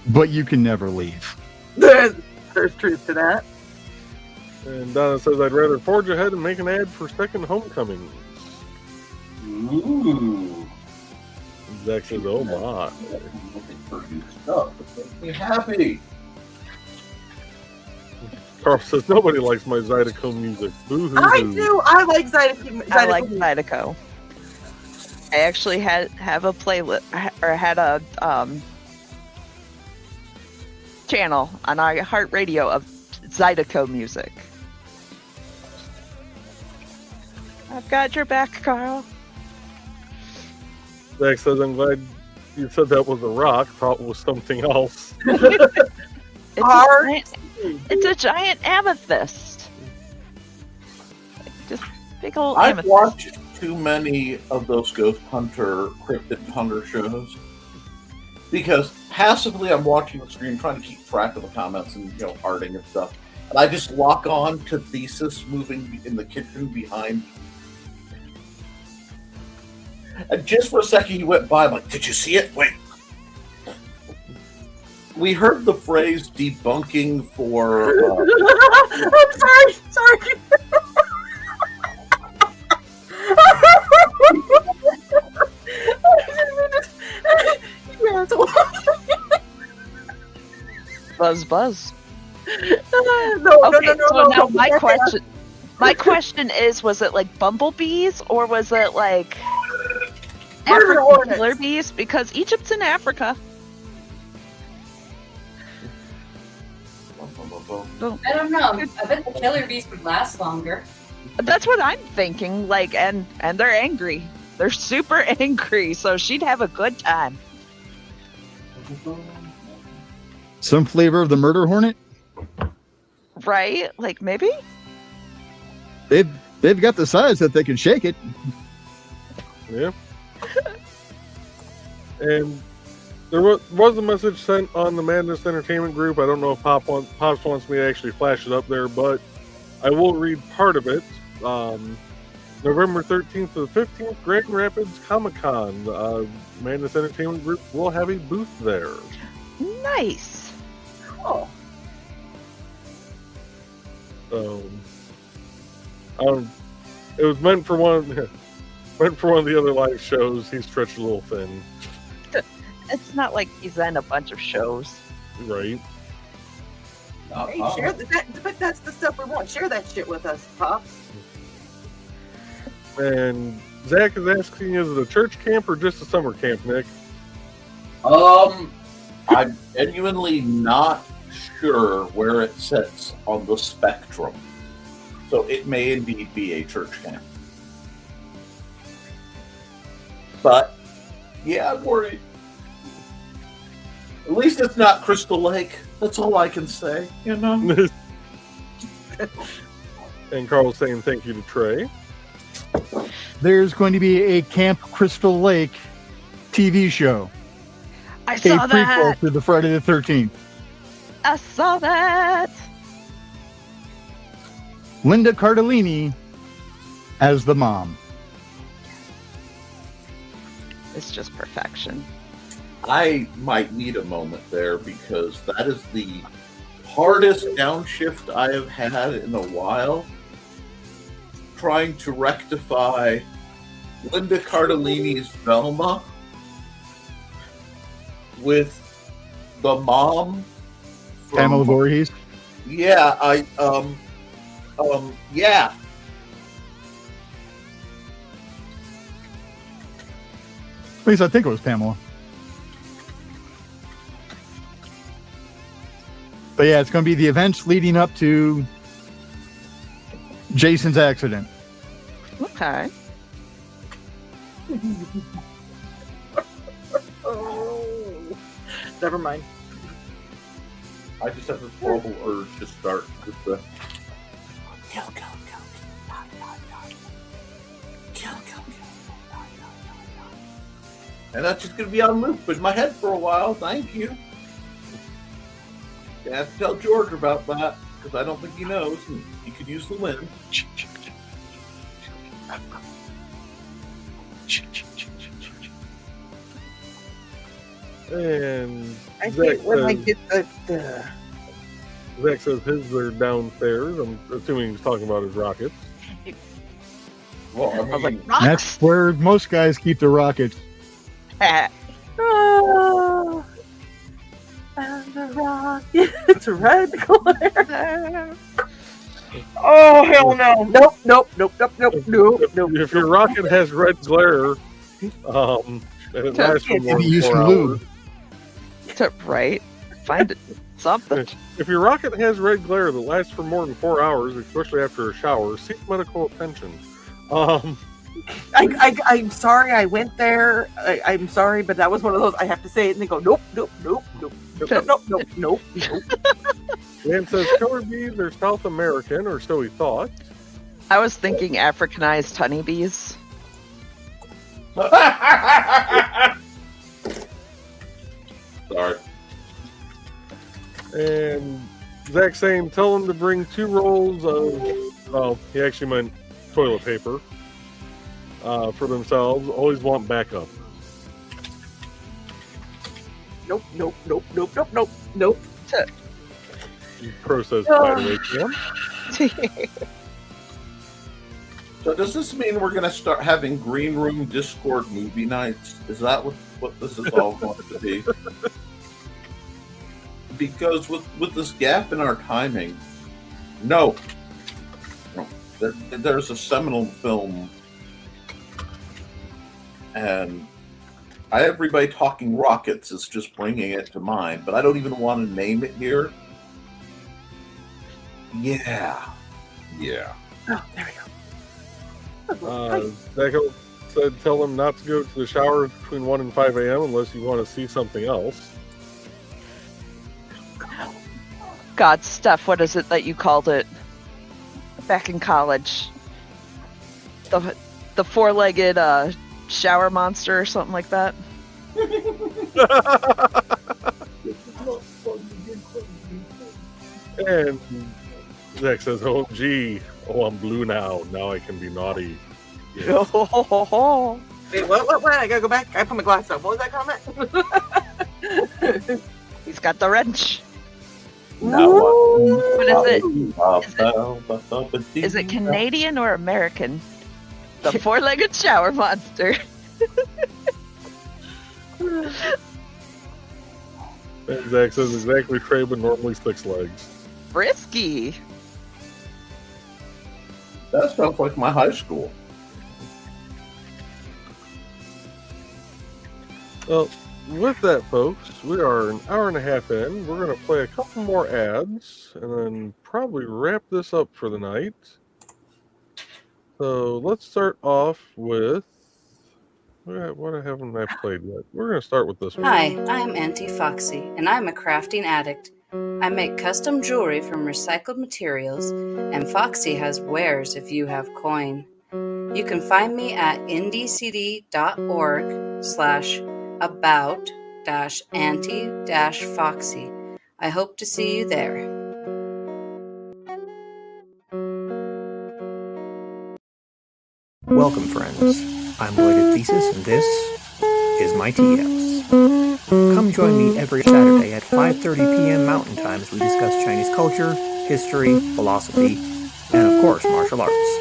S6: but you can never leave.
S4: There's truth to that.
S1: And Donna says, I'd rather forge ahead and make an ad for second homecoming.
S2: Ooh.
S1: Zach says, oh my.
S2: I'm looking for new stuff. It makes me happy.
S1: Carl says, nobody likes my Zydeco music. Boo-hoo-hoo.
S4: I do. I like Zydeco.
S3: I like Zydeco. I actually have a playlist or had a channel on our iHeartRadio of Zydeco music. I've got your back, Carl.
S1: Zach says, I'm glad You said that was a rock. Thought it was something else.
S3: It's a giant amethyst. Just big old
S2: I've
S3: amethyst.
S2: watched too many of those Ghost Hunter, Cryptid Hunter shows because passively I'm watching the screen trying to keep track of the comments and arting and stuff. And I just lock on to Thesis moving in the kitchen behind. And just for a second he went by, I'm like, did you see it? Wait. We heard the phrase debunking for...
S4: I'm sorry.
S3: Buzz.
S4: No.
S3: Now my question is, was it like bumblebees or was it like African killer bees? Because Egypt's in Africa.
S5: I don't know. I bet the killer bees would last longer.
S3: That's what I'm thinking. Like, and they're angry. They're super angry, so she'd have a good time.
S6: Some flavor of the murder hornet.
S3: Right? Like, maybe?
S6: They've got the size that they can shake it.
S1: Yeah. And there was a message sent on the Madness Entertainment group. I don't know if Pops wants me to actually flash it up there, but I will read part of it. November 13th to the 15th, Grand Rapids Comic-Con. Madness Entertainment Group will have a booth there.
S3: Nice.
S4: Cool.
S1: So, it was meant for one of the other live shows. He's stretched a little thin.
S3: It's not like he's in a bunch of shows.
S1: Right.
S4: Hey, share that, but that's the stuff we want. Share that shit with us, Pops.
S1: And Zach is asking, is it a church camp or just a summer camp, Nick?
S2: I'm genuinely not sure where it sits on the spectrum. So it may indeed be a church camp. But, yeah, I'm worried. At least it's not Crystal Lake. That's all I can say,
S1: And Carl's saying thank you to Trey.
S6: There's going to be a Camp Crystal Lake TV show.
S3: I saw
S6: a prequel
S3: that.
S6: to the Friday the 13th.
S3: I saw that.
S6: Linda Cardellini as the mom.
S3: It's just perfection.
S2: I might need a moment there because that is the hardest downshift I have had in a while. Trying to rectify Linda Cardellini's Velma with the mom from,
S6: Pamela Voorhees.
S2: Yeah, yeah.
S6: At least I think it was Pamela. But yeah, it's going to be the events leading up to Jason's accident.
S3: Okay.
S4: Oh, never mind.
S2: I just have this horrible urge to start with the and that's just going to be on loop in my head for a while. Thank you. You have to tell George about that because I don't think he knows. And he could use the win.
S1: And
S4: I
S1: Zach
S4: hate when I
S1: says,
S4: get the
S1: Zach says his are downstairs. I'm assuming he's talking about his rockets.
S2: Well, I
S3: I was like,
S2: mean,
S3: rocks.
S6: That's where most guys keep their rockets.
S4: oh, and the rocket's red glare. Oh hell no! Nope.
S1: If your rocket has red glare, and it lasts for more
S6: Maybe
S1: than
S6: use
S1: 4
S6: some
S1: hours.
S6: lube.
S3: Right? Find it. Something.
S1: If your rocket has red glare that lasts for more than 4 hours, especially after a shower, seek medical attention.
S4: I'm sorry I went there. I'm sorry, but that was one of those I have to say it, and they go, nope, nope, nope, nope, nope, nope, nope, nope, nope, nope.
S1: Dan says killer bees are South American, or so he thought.
S3: I was thinking Africanized honeybees.
S2: Sorry.
S1: And Zach saying, tell him to bring 2 rolls of, well, he actually meant toilet paper for themselves. Always want backup.
S4: Nope, nope, nope, nope, nope, nope, nope.
S1: Process by the way, Cam.
S2: So does this mean we're going to start having green room Discord movie nights? Is that what this is all going to be? Because with this gap in our timing, no. There's a seminal film, and everybody talking rockets is just bringing it to mind, but I don't even want to name it here. Yeah.
S4: Oh, there we go.
S1: Zach said, tell them not to go to the shower between 1 and 5 a.m. unless you want to see something else.
S3: God, Steph, what is it that you called it back in college? The 4-legged shower monster or something like that?
S1: And Zach says, oh, gee. Oh, I'm blue now. Now I can be naughty. Yes.
S4: Wait, what? I gotta go back. I put my glass up. What was that comment?
S3: He's got the wrench.
S2: What
S3: is it? Is it Canadian or American? The 4-legged shower monster.
S1: And Zach says exactly trade, but normally 6 legs.
S3: Frisky.
S2: That sounds like my high school.
S1: Well, with that, folks, we are an hour and a half in. We're going to play a couple more ads and then probably wrap this up for the night. So let's start off with... What haven't I played yet? We're going to start with this one.
S10: Hi, I'm Auntie Foxy, and I'm a crafting addict. I make custom jewelry from recycled materials, and Foxy has wares if you have coin. You can find me at indiecd.org/about-auntie-foxy. I hope to see you there.
S11: Welcome, friends. I'm Lloyd Thesis, and this is my TS. Come join me every Saturday at 5:30 p.m. Mountain Time as we discuss Chinese culture, history, philosophy, and of course, martial arts.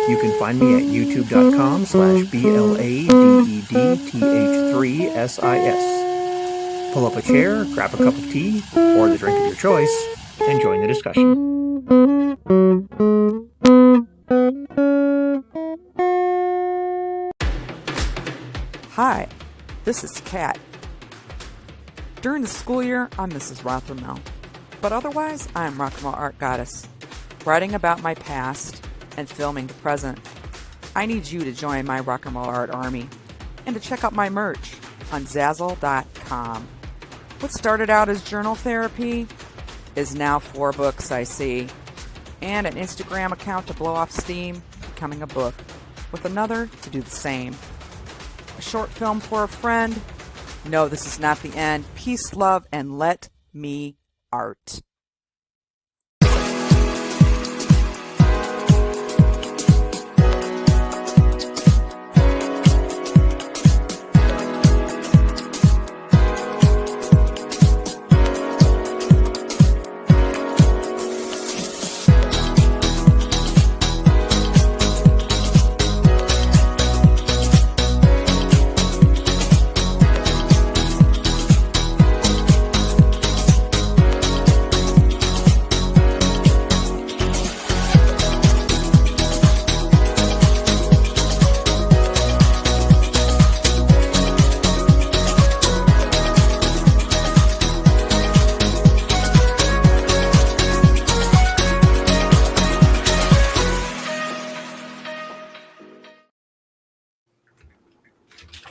S11: You can find me at youtube.com/BLADDTH3SIS. Pull up a chair, grab a cup of tea, or the drink of your choice, and join the discussion.
S12: Hi, this is Kat. During the school year, I'm Mrs. Rothermel, but otherwise, I'm Rock and Roll Art Goddess, writing about my past and filming the present. I need you to join my Rock and Roll Art army and to check out my merch on Zazzle.com. What started out as journal therapy is now 4 books, I see, and an Instagram account to blow off steam, becoming a book, with another to do the same. A short film for a friend. No, this is not the end. Peace, love, and let me art.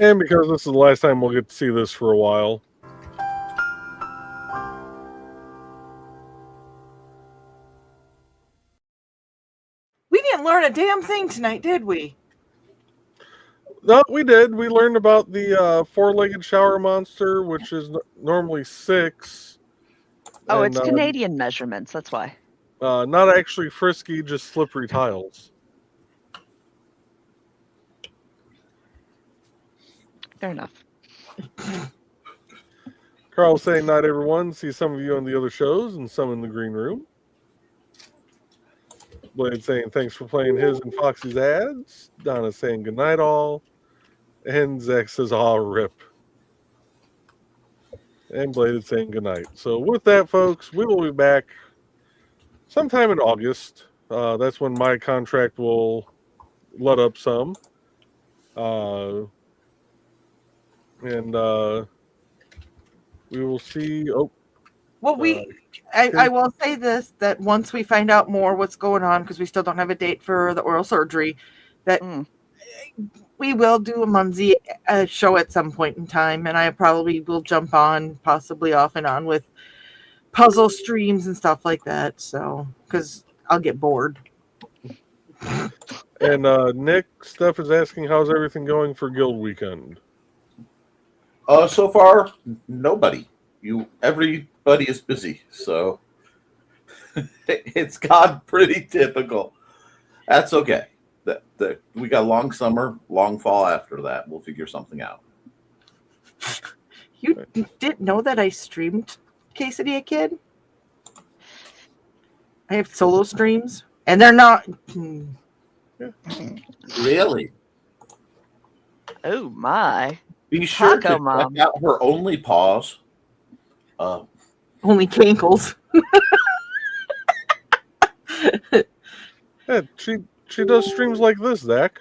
S1: And because this is the last time we'll get to see this for a while.
S4: We didn't learn a damn thing tonight, did we?
S1: No, we did. We learned about the four-legged shower monster, which is normally 6.
S3: Oh,
S1: and,
S3: it's Canadian measurements. That's why.
S1: Not actually frisky, just slippery tiles.
S3: Fair enough.
S1: Carl saying, "Not everyone. See some of you on the other shows and some in the green room." Blade saying, "Thanks for playing his and Foxy's ads." Donna saying, "Good night, all." And Zach says, "Aw, rip." And Bladed saying good night. So with that, folks, we will be back sometime in August. That's when my contract will let up some. And we will see. Oh,
S4: well, I will say this, that once we find out more what's going on, because we still don't have a date for the oral surgery, that we will do a Munzie show at some point in time, and I probably will jump on, possibly off and on, with puzzle streams and stuff like that. So, because I'll get bored.
S1: And Nick, Steph is asking, how's everything going for Guild Weekend?
S2: So far, nobody. Everybody is busy, so it's gone pretty typical. That's okay. We got a long summer, long fall after that. We'll figure something out.
S4: You didn't know that I streamed Quesadilla Kid? I have solo streams, and they're not...
S2: Really?
S3: Oh, my.
S2: Be sure
S3: Taco
S2: to
S3: Mom.
S2: check out her Only Paws.
S4: Only Cankles.
S1: Yeah, she does streams like this, Zach.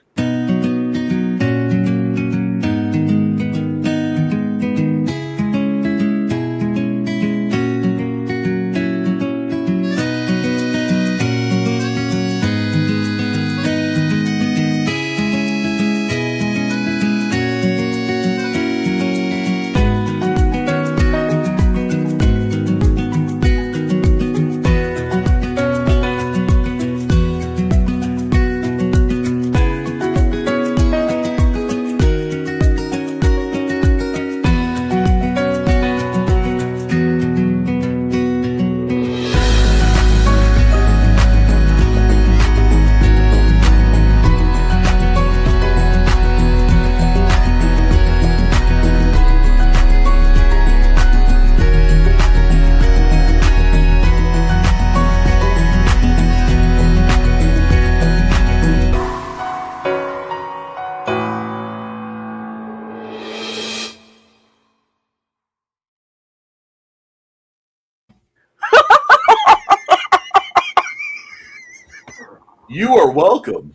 S2: You are welcome.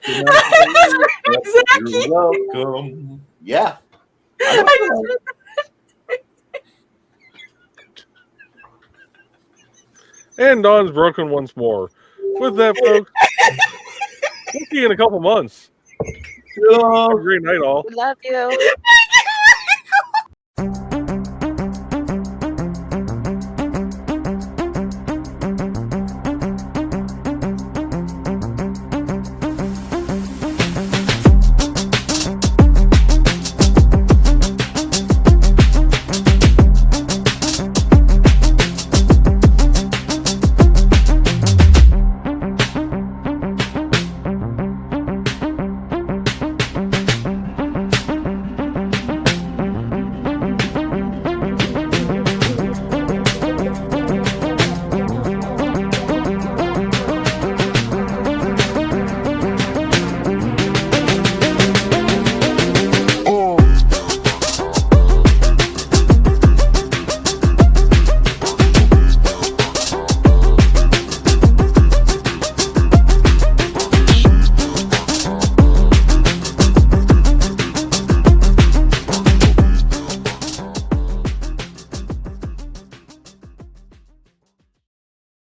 S2: You're welcome. Yeah.
S1: And Dawn's broken once more. With that, folks, we'll see you in a couple months. Have a great night, all.
S3: We love you.